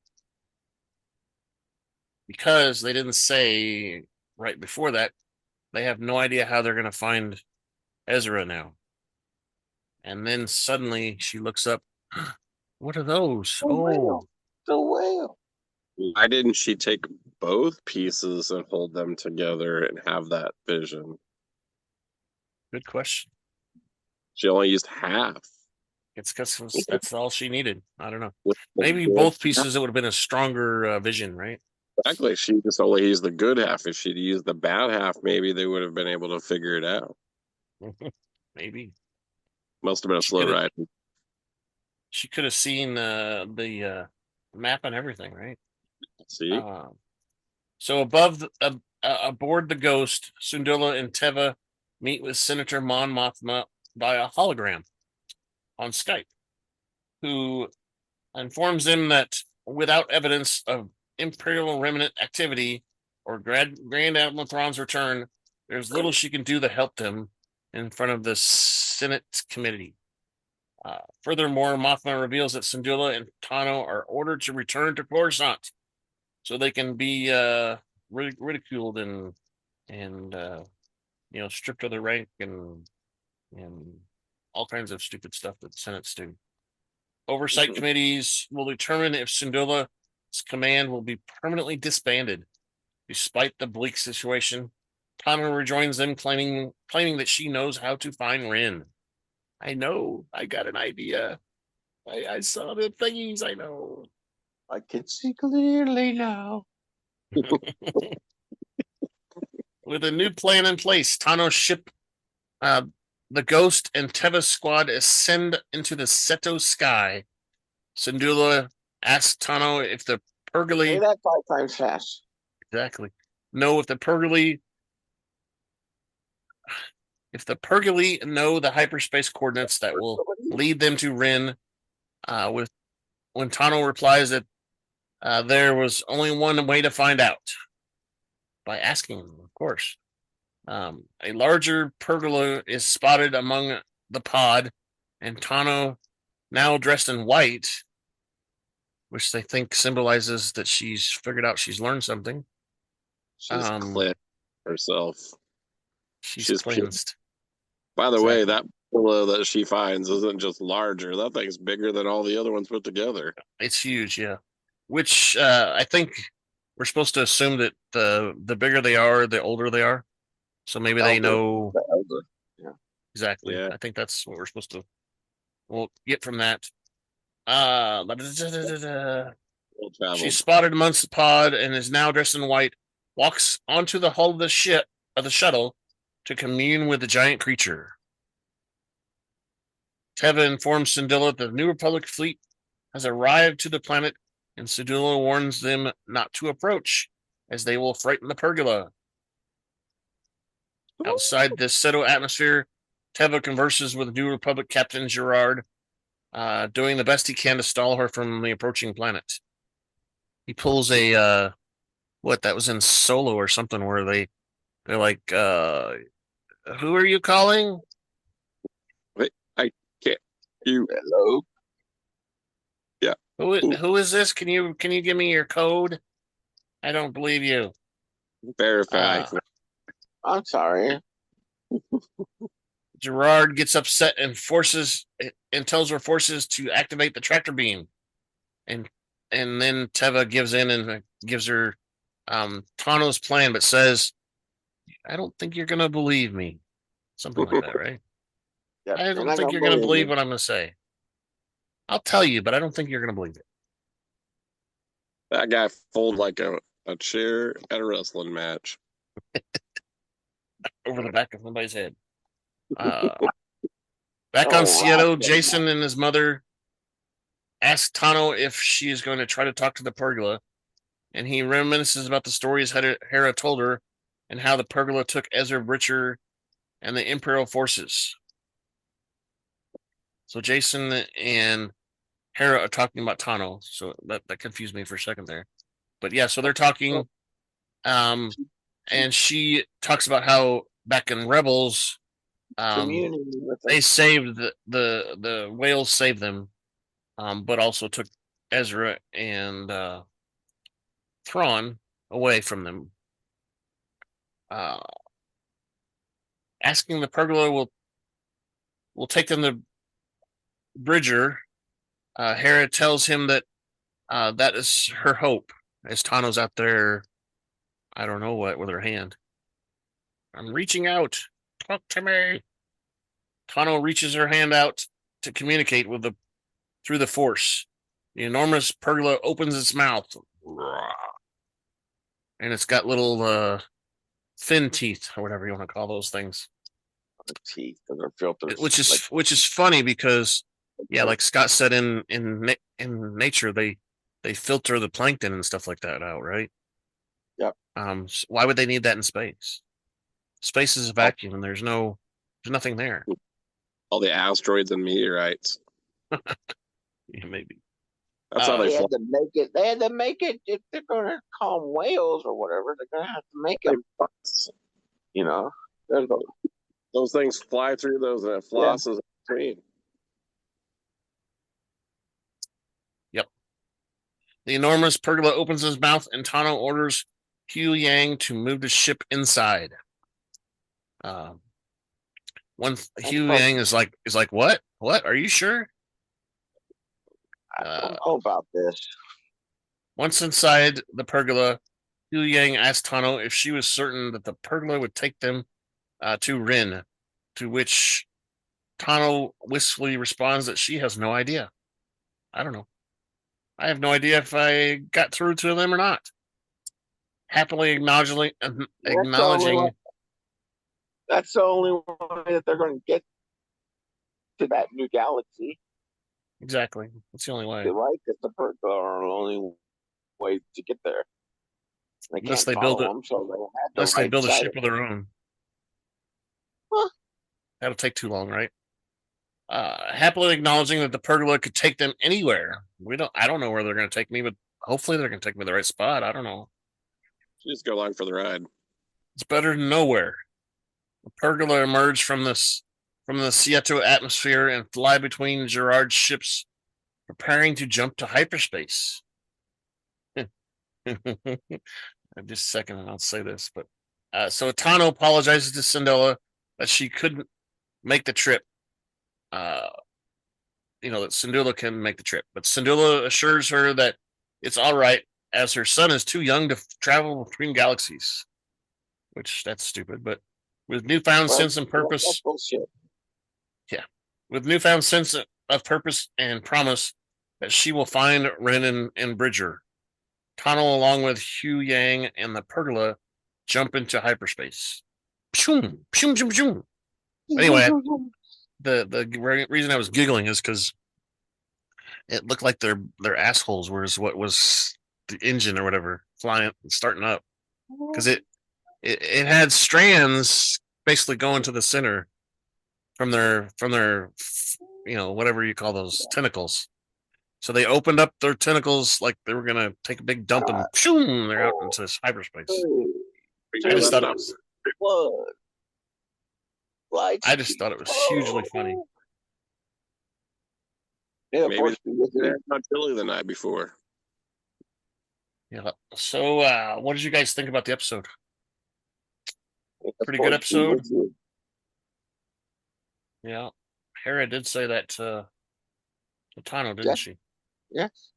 A: Because they didn't say right before that, they have no idea how they're going to find Ezra now. And then suddenly she looks up. What are those?
D: The whale.
B: Why didn't she take both pieces and hold them together and have that vision?
A: Good question.
B: She only used half.
A: It's because that's all she needed. I don't know. Maybe both pieces, it would have been a stronger vision, right?
B: Exactly. She just only used the good half. If she'd used the bad half, maybe they would have been able to figure it out.
A: Maybe.
B: Must have been a slow ride.
A: She could have seen the map and everything, right?
B: See?
A: So aboard the Ghost, Syndulla and Teva meet with Senator Mon Mothma via hologram on Skype, who informs them that without evidence of Imperial remnant activity or Grand Admiral Thrawn's return, there's little she can do to help them in front of the Senate committee. Furthermore, Mothma reveals that Syndulla and Tano are ordered to return to Coruscant so they can be ridiculed and stripped of their rank and all kinds of stupid stuff that Senates do. Oversight committees will determine if Syndulla's command will be permanently disbanded. Despite the bleak situation, Tano rejoins them, claiming that she knows how to find Wren. I know. I got an idea. I saw the thingies. I know.
D: I can see clearly now.
A: With a new plan in place, Tano's ship, the Ghost and Teva's squad ascend into the Seto sky. Syndulla asks Tano if the Purgili...
D: Say that 5 times fast.
A: Exactly. Know if the Purgili know the hyperspace coordinates that will lead them to Wren. When Tano replies that there was only one way to find out, by asking him, of course. A larger Purgili is spotted among the pod, and Tano, now dressed in white, which they think symbolizes that she's figured out she's learned something.
B: She's cleansed herself.
A: She's cleansed.
B: By the way, that pillow that she finds isn't just larger. That thing's bigger than all the other ones put together.
A: It's huge, yeah. Which I think we're supposed to assume that the bigger they are, the older they are. So maybe they know.
D: Yeah.
A: Exactly.
B: Yeah.
A: I think that's what we're supposed to get from that. She's spotted amongst the pod and is now dressed in white, walks onto the hull of the shuttle to commune with the giant creature. Teva informs Syndulla that the New Republic fleet has arrived to the planet, and Syndulla warns them not to approach, as they will frighten the Purgila. Outside the Seto atmosphere, Teva converses with New Republic Captain Girard, doing the best he can to stall her from the approaching planet. He pulls a that was in Solo or something where they're like, who are you calling?
B: Wait, I can't.
D: Hello.
B: Yeah.
A: Who is this? Can you give me your code? I don't believe you.
B: Verify.
D: I'm sorry.
A: Girard gets upset and tells her forces to activate the tractor beam, and then Teva gives in and gives her Tano's plan, but says, "I don't think you're gonna believe me." Something like that, right?
D: Yep.
A: I don't think you're gonna believe what I'm gonna say. I'll tell you, but I don't think you're gonna believe it.
B: That guy folded like a chair at a wrestling match.
A: Over the back of somebody's head. Back on Seattle, Jacen and his mother ask Tano if she is going to try to talk to the Purgila, and he reminisces about the stories Hera told her and how the Purgila took Ezra Bridger and the Imperial forces. So Jacen and Hera are talking about Tano, so that confused me for a second there. But yeah, so they're talking, and she talks about how back in Rebels, they saved the whales saved them, but also took Ezra and Thrawn away from them. Asking the Purgila will take them to Bridger. Hera tells him that that is her hope, as Tano's out there, I don't know what, with her hand. I'm reaching out. Talk to me. Tano reaches her hand out to communicate through the Force. The enormous Purgila opens its mouth, and it's got little fin teeth, or whatever you want to call those things.
D: Teeth that are filters,
A: which is funny because, yeah, like Scott said, in nature they filter the plankton and stuff like that out, right?
D: Yep.
A: Why would they need that in space? Space is a vacuum, and there's nothing there.
B: All the asteroids and meteorites.
A: Yeah, maybe.
B: That's how they
D: They
B: fly.
D: had to make it. They had to make it. If they're gonna call them whales or whatever, they're gonna have to make them. You know, there's a,
B: Those things fly through those and it flosses between.
A: The enormous pergola opens his mouth, and Tano orders Huyang to move the ship inside. Huyang is like, what? What? Are you sure?
D: I don't know about this.
A: Once inside the pergola, Huyang asked Tano if she was certain that the pergola would take them to Wren, to which Tano wistfully responds that she has no idea. I don't know. I have no idea if I got through to them or not. Happily acknowledging
D: That's the only way that they're going to get to that new galaxy.
A: exactly. That's the only way.
D: Right? Because the pergola are the only way to get there. They
A: Unless
D: can't
A: they build
D: follow
A: it,
D: them, so they had
A: unless
D: the
A: they
D: right
A: build a
D: side
A: ship of their own.
D: Huh.
A: That'll take too long, right? Happily acknowledging that the pergola could take them anywhere. I don't know where they're going to take me, but hopefully they're going to take me to the right spot. I don't know.
B: Just go along for the ride.
A: It's better than nowhere. The pergola emerged from the Sieto atmosphere and fly between Girard's ships, preparing to jump to hyperspace. Just a second, and I'll say this, but so Tano apologizes to Syndulla that she couldn't make the trip. That Syndulla can make the trip, but Syndulla assures her that it's all right, as her son is too young to travel between galaxies. Which that's stupid, but with newfound sense and purpose,
D: That's bullshit.
A: with newfound sense of purpose and promise that she will find Wren and Bridger, Tano, along with Huyang and the pergola, jump into hyperspace. Pshum, pshum, pshum, pshum. Anyway, the reason I was giggling is because it looked like their assholes was what was the engine or whatever flying starting up, because it had strands basically going to the center from their whatever you call those tentacles. So they opened up their tentacles like they were gonna take a big dump, and pshum, they're out into hyperspace. I just thought it was it was hugely funny.
D: Yeah,
B: Maybe they're not chilly the night before.
A: Yeah. So, what did you guys think about the episode? Pretty good episode. Yeah. Hera did say that to Tano, didn't she?
D: Yes.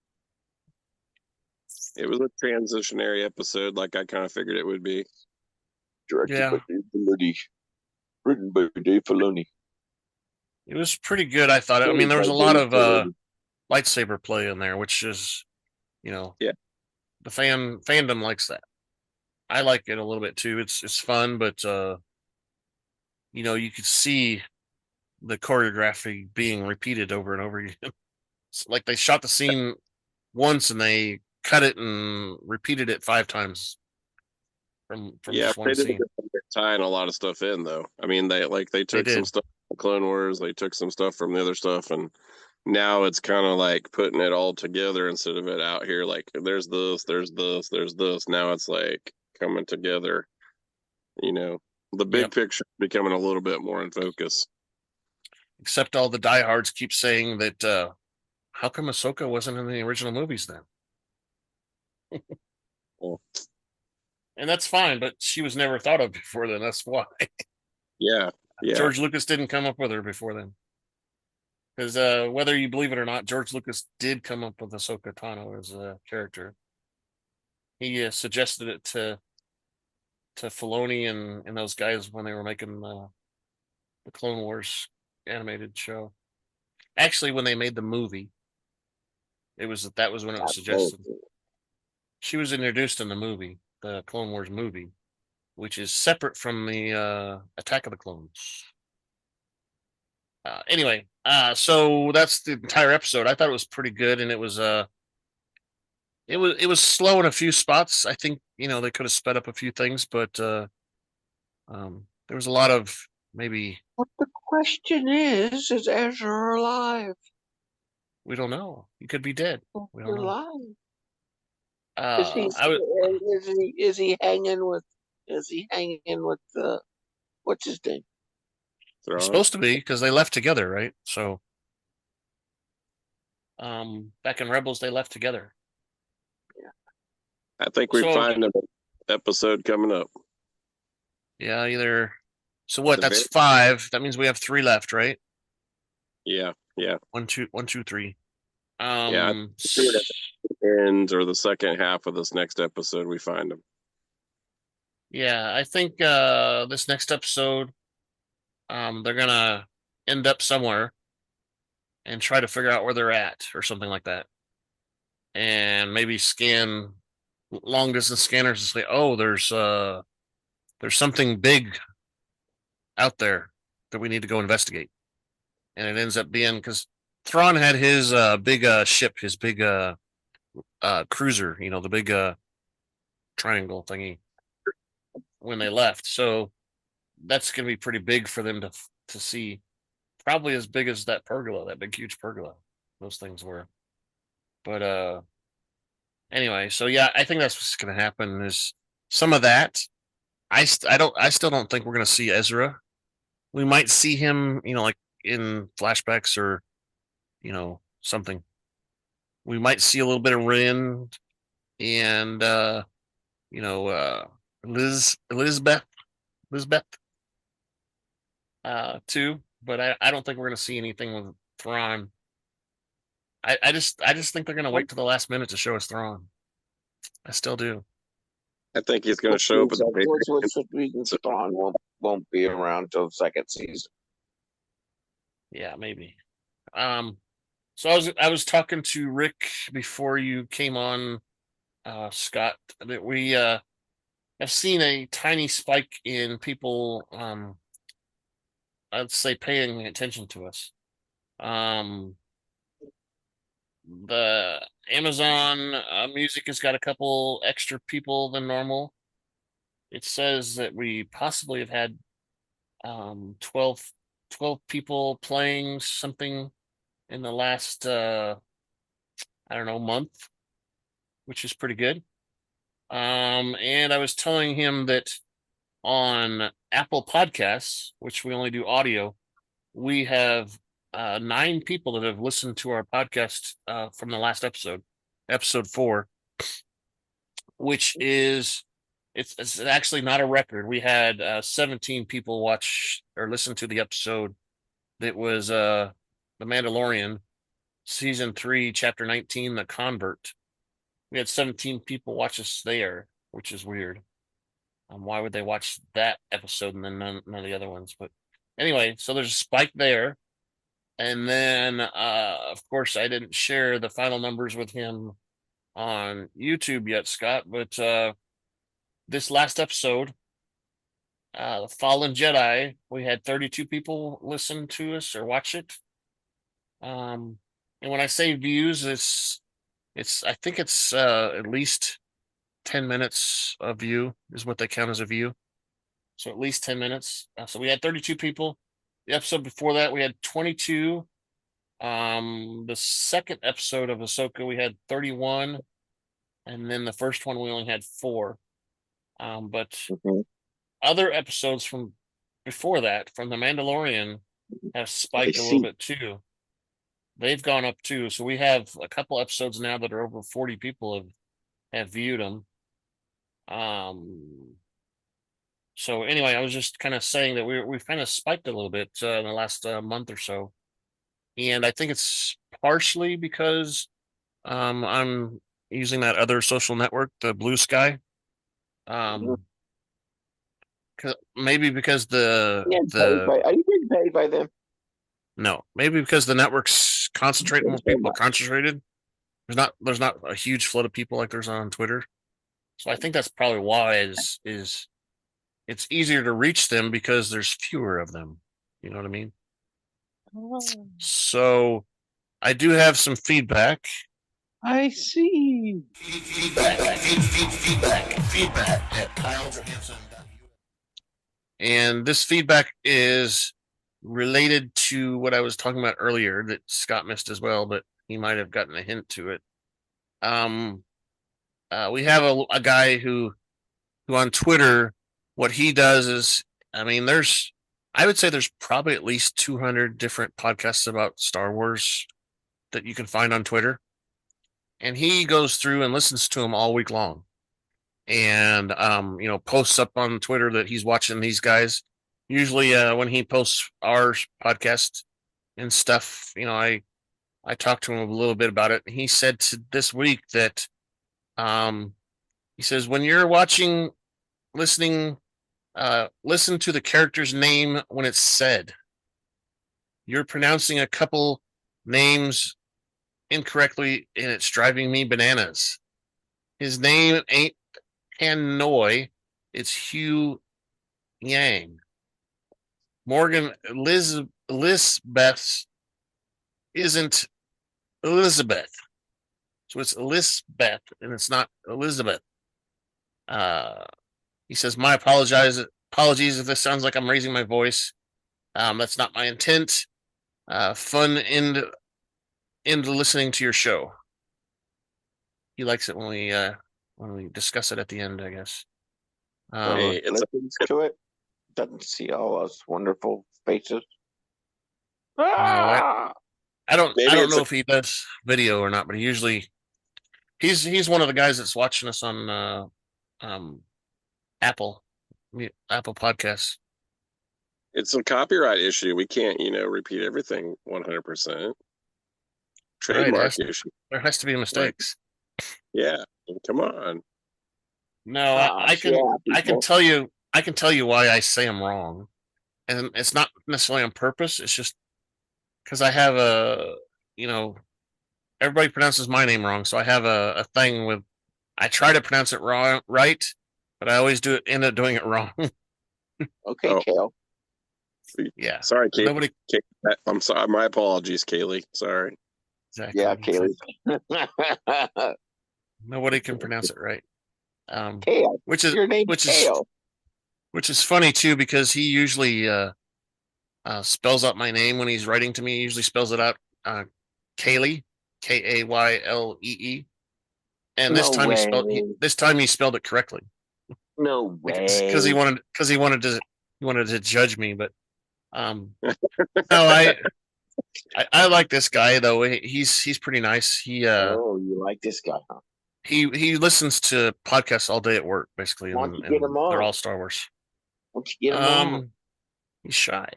B: It was a transitionary episode, like I kind of figured it would be.
D: Directed by Dave Filoni. Written by Dave Filoni.
A: It was pretty good, I thought. I mean, there was a lot of lightsaber play in there, which is, the fandom likes that. I like it a little bit too. It's fun, but you could see the choreography being repeated over and over again. It's like they shot the scene once and they cut it and repeated it 5 times from just one scene.
B: Tying a lot of stuff in, though. I mean, they took some stuff from Clone Wars, they took some stuff from the other stuff, and now it's kind of like putting it all together instead of it out here. Like, there's this, there's this, there's this. Now it's like coming together. The big picture becoming a little bit more in focus.
A: Except all the diehards keep saying that. How come Ahsoka wasn't in the original movies then? And that's fine, but she was never thought of before then. That's why.
B: Yeah.
A: George Lucas didn't come up with her before then. Because whether you believe it or not, George Lucas did come up with Ahsoka Tano as a character. He suggested it to Filoni and those guys when they were making the Clone Wars animated show. Actually, when they made the movie, that was when it was suggested. She was introduced in the movie, the Clone Wars movie, which is separate from the Attack of the Clones. Anyway, so that's the entire episode. I thought it was pretty good, and it was it was slow in a few spots. I think they could have sped up a few things, but there was a lot of maybe
D: But the question is Ezra alive?
A: we don't know. He could be dead.
D: Is
A: We
D: he
A: don't know.
D: alive? Is he
A: I was
D: is he hanging with what's his name?
B: Thrawn.
A: supposed to be because they left together, right? So back in Rebels they left together.
B: I think we
A: So
B: find an episode coming up.
A: yeah, either. So what?
B: The
A: That's
B: very-
A: 5. That means we have 3 left, right?
B: Yeah, yeah,
A: 1, 2, 1, 2, 3.
B: yeah. Ends or the second half of this next episode, we find them.
A: Yeah, I think this next episode, they're gonna end up somewhere and try to figure out where they're at or something like that, and maybe scan long distance scanners and say, "Oh, there's something big out there that we need to go investigate," and it ends up being because Thrawn had his big ship, his big cruiser, the big triangle thingy when they left, so that's gonna be pretty big for them to see. Probably as big as that pergola, that big huge pergola. Those things were. But anyway, so yeah, I think that's what's gonna happen is some of that. I still don't think we're gonna see Ezra. We might see him, like in flashbacks or something. We might see a little bit of Wren and you know, uh Elisabeth too. But I don't think we're gonna see anything with Thrawn. I just think they're gonna wait till the last minute to show us Thrawn. I still do.
B: I think he's going to show up at the
D: Which reasons Thrawn won't be around till the second season.
A: Yeah, maybe. So I was talking to Rick before you came on, Scott, that we have seen a tiny spike in people, I'd say, paying attention to us. Um, the Amazon music has got a couple extra people than normal. It says that we possibly have had 12 people playing something in the last I don't know, month, which is pretty good. And I was telling him that on Apple Podcasts, which we only do audio, we have 9 people that have listened to our podcast from the last episode 4, which is it's actually not a record. We had 17 people watch or listen to the episode that was The Mandalorian, season 3, chapter 19, The Convert. We had 17 people watch us there, which is weird. Why would they watch that episode and then none of the other ones? But anyway, so there's a spike there. And then, of course, I didn't share the final numbers with him on YouTube yet, Scott. But this last episode, The Fallen Jedi, we had 32 people listen to us or watch it. And when I say views, I think it's at least 10 minutes of view is what they count as a view. So at least 10 minutes. So we had 32 people. The episode before that, we had 22. The second episode of Ahsoka, we had 31. And then the first one, we only had 4. But other episodes from before that, from The Mandalorian, have spiked a little bit too. They've gone up too. So we have a couple episodes now that are over 40 people have viewed them. So anyway, I was just kind of saying that we've kind of spiked a little bit in the last month or so, and I think it's partially because I'm using that other social network, the Blue Sky. Maybe because
D: are you getting paid by them?
A: No, maybe because the networks concentrate more people are concentrated. There's not a huge flood of people like there's on Twitter. So I think that's probably why is it's easier to reach them because there's fewer of them. You know what I mean? So I do have some feedback
D: I see.
C: Feedback at KyleJohansson.us.
A: And this feedback is related to what I was talking about earlier that Scott missed as well, but he might have gotten a hint to it. We have a guy who on Twitter, what he does is, I mean, I would say there's probably at least 200 different podcasts about Star Wars that you can find on Twitter. And he goes through and listens to them all week long. And, posts up on Twitter that he's watching these guys. Usually when he posts our podcast and stuff, I talked to him a little bit about it. He said this week that he says, when you're listening, listen to the character's name when it's said. You're pronouncing a couple names incorrectly, and it's driving me bananas. His name ain't Hanoi, it's Huyang. Morgan Elisabeth isn't Elisabeth. So it's Elisabeth, and it's not Elisabeth. He says, my apologies if this sounds like I'm raising my voice. That's not my intent. Fun end listening to your show. He likes it when we discuss it at the end, I guess.
B: Hey,
D: Listens to it. Doesn't see all us wonderful faces.
A: No, I don't know if he does video or not, but he's one of the guys that's watching us on Apple Podcasts.
B: It's a copyright issue. We can't, repeat everything 100%. Trademark issue.
A: There has to be mistakes.
B: Yeah, come on.
A: No, I can tell you why I say I'm wrong, and it's not necessarily on purpose. It's just because I have everybody pronounces my name wrong, so I have a thing with. I try to pronounce it right, but I always end up doing it wrong.
D: Okay, Kale.
A: Yeah.
B: Sorry, Kaylee. I'm sorry. My apologies, Kaylee. Sorry.
A: Exactly.
D: Yeah, Kaylee.
A: Nobody can pronounce it right.
D: Kale.
A: Which is
D: Kale.
A: Which is funny too, because he usually spells out my name when he's writing to me. He usually spells it out Kaylee, Kaylee. And this time he spelled it correctly.
D: No way.
A: Because he wanted to judge me, but no, I like this guy though. He's pretty nice.
D: You like this guy, huh?
A: He listens to podcasts all day at work, basically.
D: Why don't you get him on?
A: They're all Star Wars.
D: Why don't you get him on?
A: He's shy.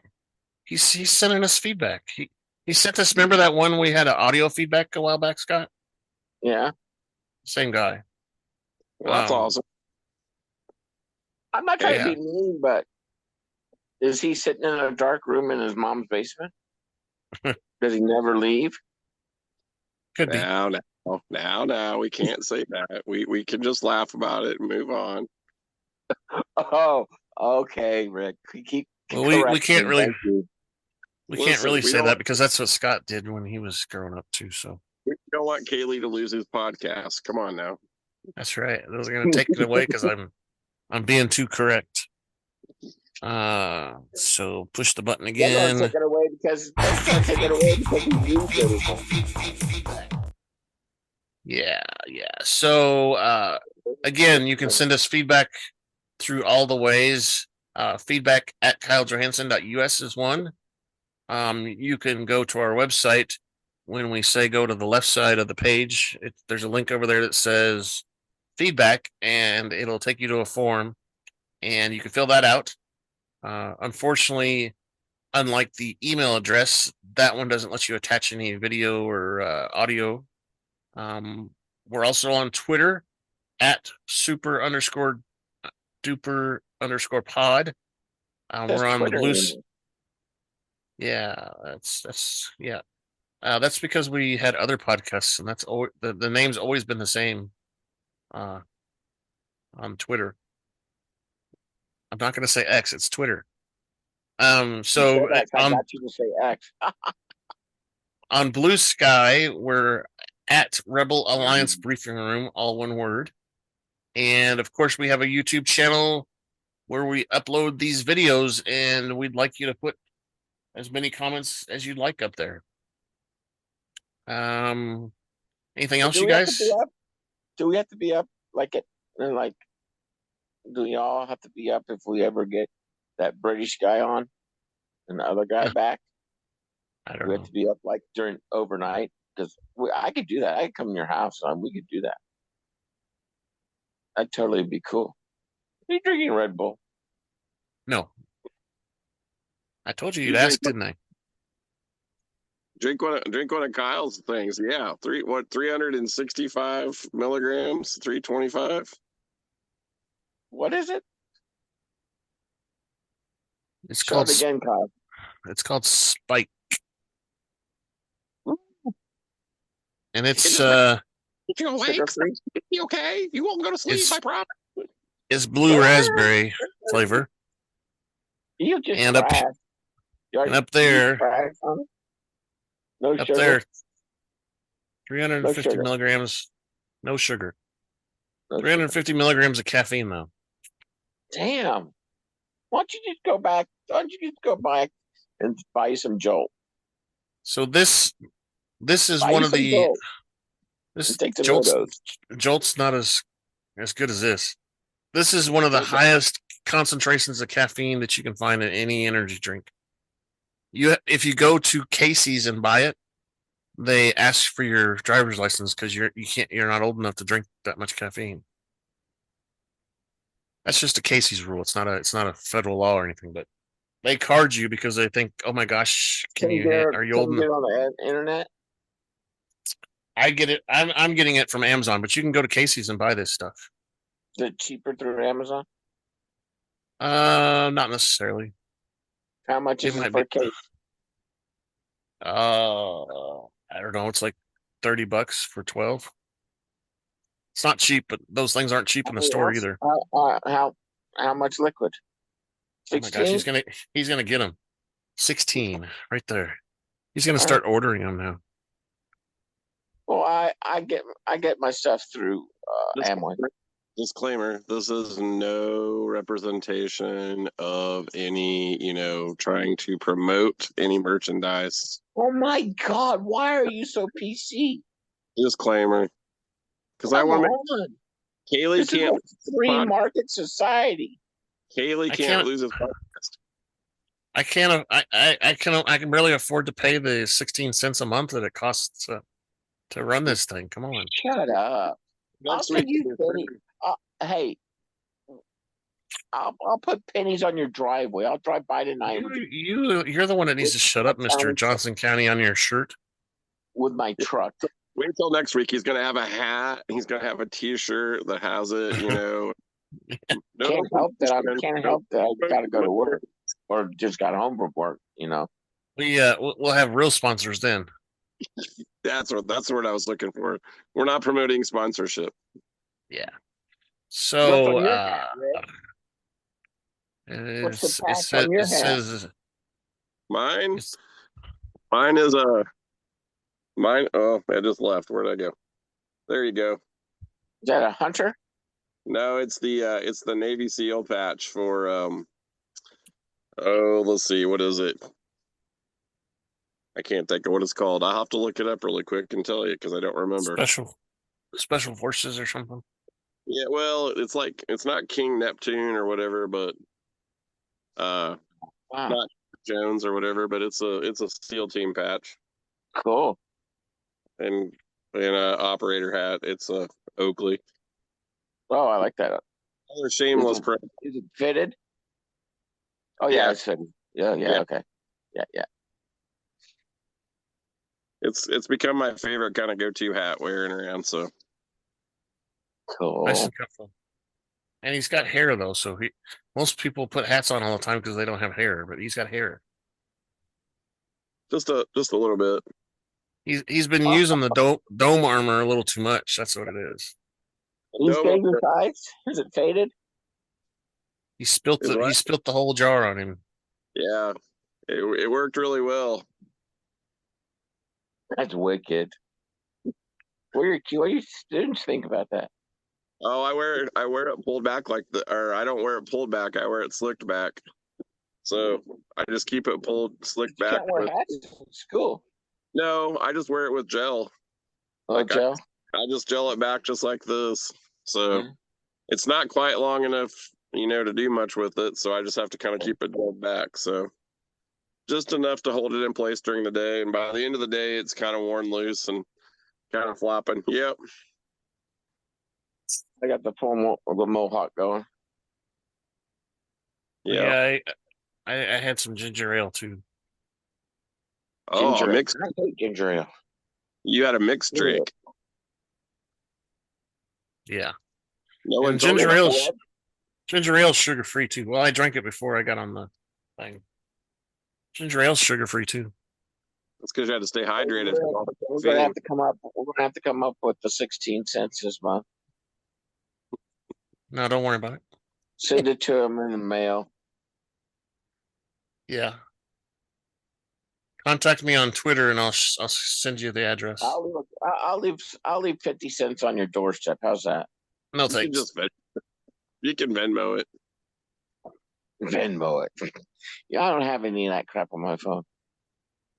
A: He's sending us feedback. He sent us. Remember that one we had an audio feedback a while back, Scott?
D: Yeah.
A: Same guy.
B: Well, that's awesome.
D: I'm not trying to be mean, but is he sitting in a dark room in his mom's basement? Does he never leave?
A: Could be.
B: Now, we can't say that. We can just laugh about it and move on.
D: Oh, okay, Rick. We
A: can't really say that because that's what Scott did when he was growing up too. So
B: we don't want Kaylee to lose his podcast. Come on now.
A: That's right. Those are going to take it away because I'm being too correct. So push the button again.
D: Take it away because you
A: Yeah. So again, you can send us feedback through all the ways. Feedback at KyleJohansson.us is one. You can go to our website. When we say go to the left side of the page, there's a link over there that says feedback, and it'll take you to a form, and you can fill that out. Unfortunately, unlike the email address, that one doesn't let you attach any video or audio. We're also on Twitter at super_duper_pod. We're on the blue. Yeah, that's yeah. That's because we had other podcasts, and that's the name's always been the same. On Twitter. I'm not going to say X. It's Twitter. So
D: I got you to say X.
A: On Blue Sky, we're at Rebel Alliance Briefing Room, all one word. And of course, we have a YouTube channel where we upload these videos, and we'd like you to put as many comments as you'd like up there. Anything else, you guys?
D: Do we have to be up like it? Like, do we all have to be up if we ever get that British guy on and the other guy back?
A: I don't
D: We
A: know.
D: have to be up like during overnight because I could do that. I could come in your house and we could do that. That'd totally be cool. Are you drinking Red Bull?
A: No. I told you you'd ask, didn't I?
B: Drink one of Kyle's things. Yeah, 365 milligrams, 325.
D: What is it?
A: It's
D: Show
A: called
D: it again, Kyle.
A: It's called Spike, and it's
B: You awake? You okay? You won't go to sleep. I promise.
A: It's blue raspberry flavor.
D: You just
A: and
D: crash.
A: up there,
D: no
A: up
D: sugar.
A: there, 350
D: No sugar.
A: milligrams, no sugar.
D: No
A: 350 milligrams of caffeine, though.
D: Damn. Why don't you just go back? Why don't you just go back and buy some Jolt?
A: So this is
D: Buy
A: one
D: you
A: of
D: some
A: the
D: Jolt.
A: this
D: Take some
A: Jolt's,
D: of those.
A: Jolt's not as good as this. This is one of the highest concentrations of caffeine that you can find in any energy drink. If you go to Casey's and buy it, they ask for your driver's license because you're not old enough to drink that much caffeine. That's just a Casey's rule. It's not a federal law or anything, but they card you because they think, oh my gosh, are you old enough?
D: Get it on the internet?
A: I get it. I'm getting it from Amazon, but you can go to Casey's and buy this stuff.
D: Is it cheaper through Amazon?
A: Not necessarily.
D: How much is it per case?
A: I don't know. It's like $30 for 12. It's not cheap, but those things aren't cheap in the store either.
D: How much liquid? 16?
A: Oh my gosh, he's gonna get them. 16 right there. He's gonna start ordering them now.
D: Well, I get my stuff through Amway.
B: Disclaimer: this is no representation of any, trying to promote any merchandise.
D: Oh my God! Why are you so PC?
B: Disclaimer: because I want to. Kaylee can't.
D: Free market society.
B: Kaylee can't lose his podcast.
A: I can't. I can barely afford to pay the 16 cents a month that it costs to run this thing. Come on.
D: Shut up. I'll send you pennies. Hey, I'll put pennies on your driveway. I'll drive by tonight.
A: You're the one that needs to shut up, Mr. Johnson County, on your shirt.
D: With my truck.
B: Wait until next week. He's going to have a hat. He's going to have a T-shirt that has it,
D: Can't help that I got to go to work or just got home from work,
A: We'll have real sponsors then.
B: That's what I was looking for. We're not promoting sponsorship.
A: Yeah. So
D: it says
B: mine is mine. Oh, I just left. Where'd I go? There you go.
D: Is that a hunter?
B: No, it's the Navy SEAL patch for let's see, what is it? I can't think of what it's called. I'll have to look it up really quick and tell you because I don't remember.
A: Special forces or something.
B: Yeah, well, it's not King Neptune or whatever, but not Jones or whatever, but it's a SEAL team patch.
D: Cool.
B: And a operator hat. It's a Oakley.
D: Oh, I like that.
B: Another shameless print.
D: Is it fitted? Oh yeah, it's fitted. Yeah, okay. Yeah.
B: It's become my favorite kind of go-to hat wearing around. So
D: cool.
A: Nice and comfortable. And he's got hair though, so most people put hats on all the time because they don't have hair, but he's got hair.
B: Just a little bit.
A: He's been using the dome armor a little too much. That's what it is.
D: He's faded sides. Is it faded?
A: He spilt the whole jar on him.
B: Yeah, it worked really well.
D: That's wicked. What do your students think about that?
B: Oh, I wear it pulled back or I don't wear it pulled back. I wear it slicked back. So I just keep it slicked
D: You
B: back.
D: can't wear hats in school.
B: No, I just wear it with gel.
D: Gel?
B: I just gel it back just like this. So it's not quite long enough, to do much with it. So I just have to kind of keep it gelled back. So just enough to hold it in place during the day. And by the end of the day, it's kind of worn loose and kind of flopping. Yep.
D: I got the mohawk going.
A: Yeah, I had some ginger ale too.
B: Oh, mixed.
D: I hate ginger ale.
B: You had a mixed drink.
A: Yeah.
B: No one
A: and ginger ale's sugar free too. Well, I drank it before I got on the thing. Ginger ale's sugar free too.
B: That's because you had to stay hydrated.
D: We're gonna have to come up. We're gonna have to come up with the 16 cents this month.
A: No, don't worry about it.
D: Send it to him in the mail.
A: Yeah. Contact me on Twitter and I'll send you the address.
D: I'll leave 50 cents on your doorstep. How's that?
A: No thanks.
B: You can Venmo it.
D: Venmo it. Yeah, I don't have any of that crap on my phone.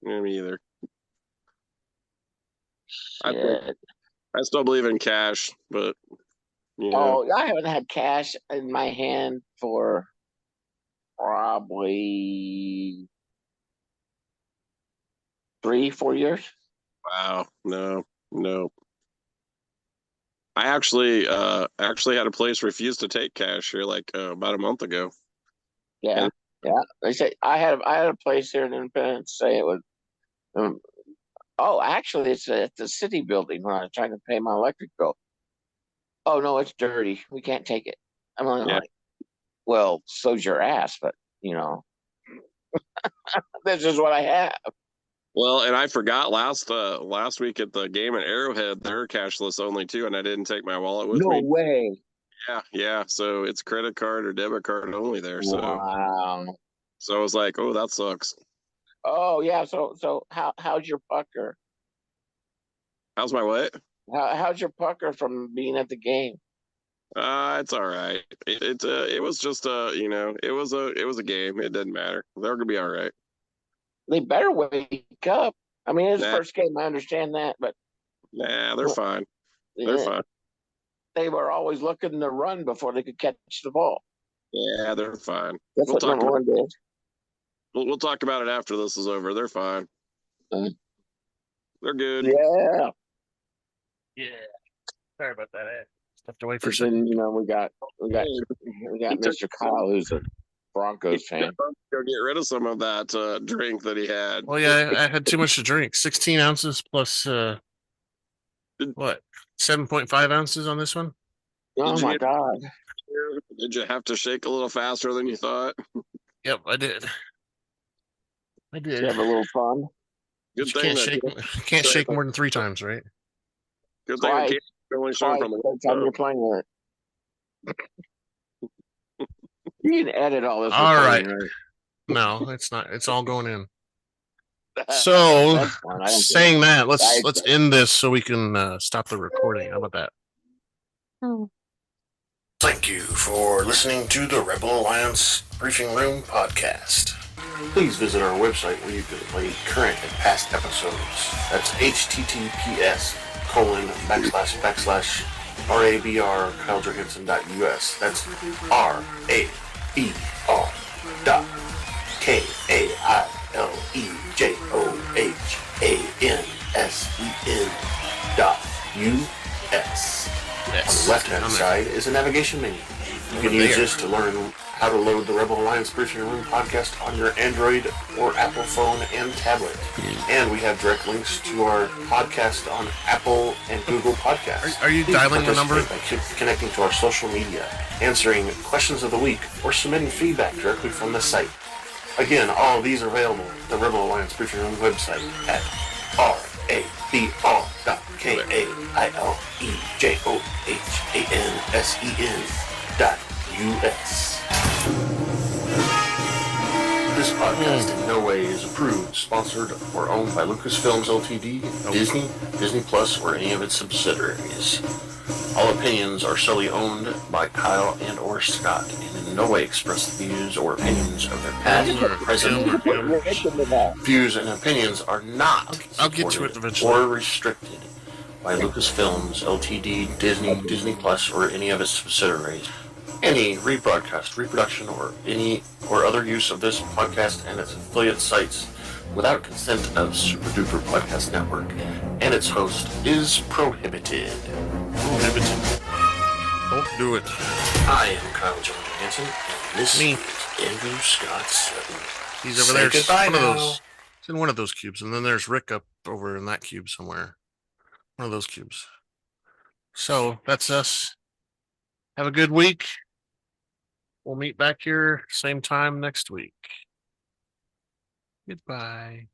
B: Me either.
D: I
B: still believe in cash, but
D: I haven't had cash in my hand for probably 3-4 years.
B: Wow, no. I actually had a place refuse to take cash here about a month ago.
D: Yeah. They say I had a place here in Independence say it was. Actually, it's at the city building when I was trying to pay my electric bill. Oh no, it's dirty. We can't take it. I'm like, well, so's your ass, but this is what I have.
B: Well, and I forgot last week at the game at Arrowhead, they're cashless only too, and I didn't take my wallet with me.
D: No way.
B: Yeah. So it's credit card or debit card only there. So
D: wow.
B: So I was like, oh, that sucks.
D: Oh yeah. So how's your pucker?
B: How's my what?
D: How's your pucker from being at the game?
B: It's all right. It was just it was a game. It didn't matter. They're gonna be all right.
D: They better wake up. I mean, it's first game. I understand that, but
B: they're fine. They're fine.
D: They were always looking to run before they could catch the ball.
B: Yeah, they're fine.
D: That's what number one did.
B: We'll talk about it after this is over. They're fine. They're good.
D: Yeah.
A: Sorry about that. I stepped away for a
D: second. We got
B: He
D: Mr. Kyle, who's a Broncos fan.
B: Go get rid of some of that drink that he had.
A: Well, yeah, I had too much to drink. 16 ounces plus what? 7.5 ounces on this one.
D: Oh my God!
B: Did you have to shake a little faster than you thought?
A: Yep, I did.
D: Did you have a little fun?
A: Good thing can't shake more than 3 times, right?
B: Good thing I can't only show from the
D: time you're playing with it. You can edit all this.
A: All right. No, it's not. It's all going in. So, saying that, let's end this so we can stop the recording. How about that?
C: Thank you for listening to the Rebel Alliance Briefing Room podcast. Please visit our website where you can play current and past episodes. That's https://RABR KyleJohansson.us. That's RABR.KyleJohansen.us. On the left-hand side is a navigation menu. You can use this to learn how to load the Rebel Alliance Briefing Room podcast on your Android or Apple phone and tablet. And we have direct links to our podcast on Apple and Google Podcasts.
A: Are you dialing the number?
C: By connecting to our social media, answering questions of the week, or submitting feedback directly from the site. Again, all of these are available at the Rebel Alliance Briefing Room website at RABR.KyleJohansen.us. This podcast in no way is approved, sponsored, or owned by Lucasfilms Ltd., Disney, Disney Plus, or any of its subsidiaries. All opinions are solely owned by Kyle and or Scott, and in no way express the views or opinions of their past, present, views and opinions are not
A: I'll get to it eventually.
C: or restricted by Lucasfilms Ltd., Disney, Disney Plus, or any of its subsidiaries. Any rebroadcast, reproduction, or other use of this podcast and its affiliate sites without consent of Super Duper Podcast Network and its host is prohibited.
A: Prohibited. Don't do it.
C: I am Kyle Johansen, and this is Andrew Scott Sutton.
A: He's over there. Goodbye one of those. It's in one of those cubes, and then there's Rick up over in that cube somewhere. One of those cubes. So that's us. Have a good week. We'll meet back here same time next week. Goodbye.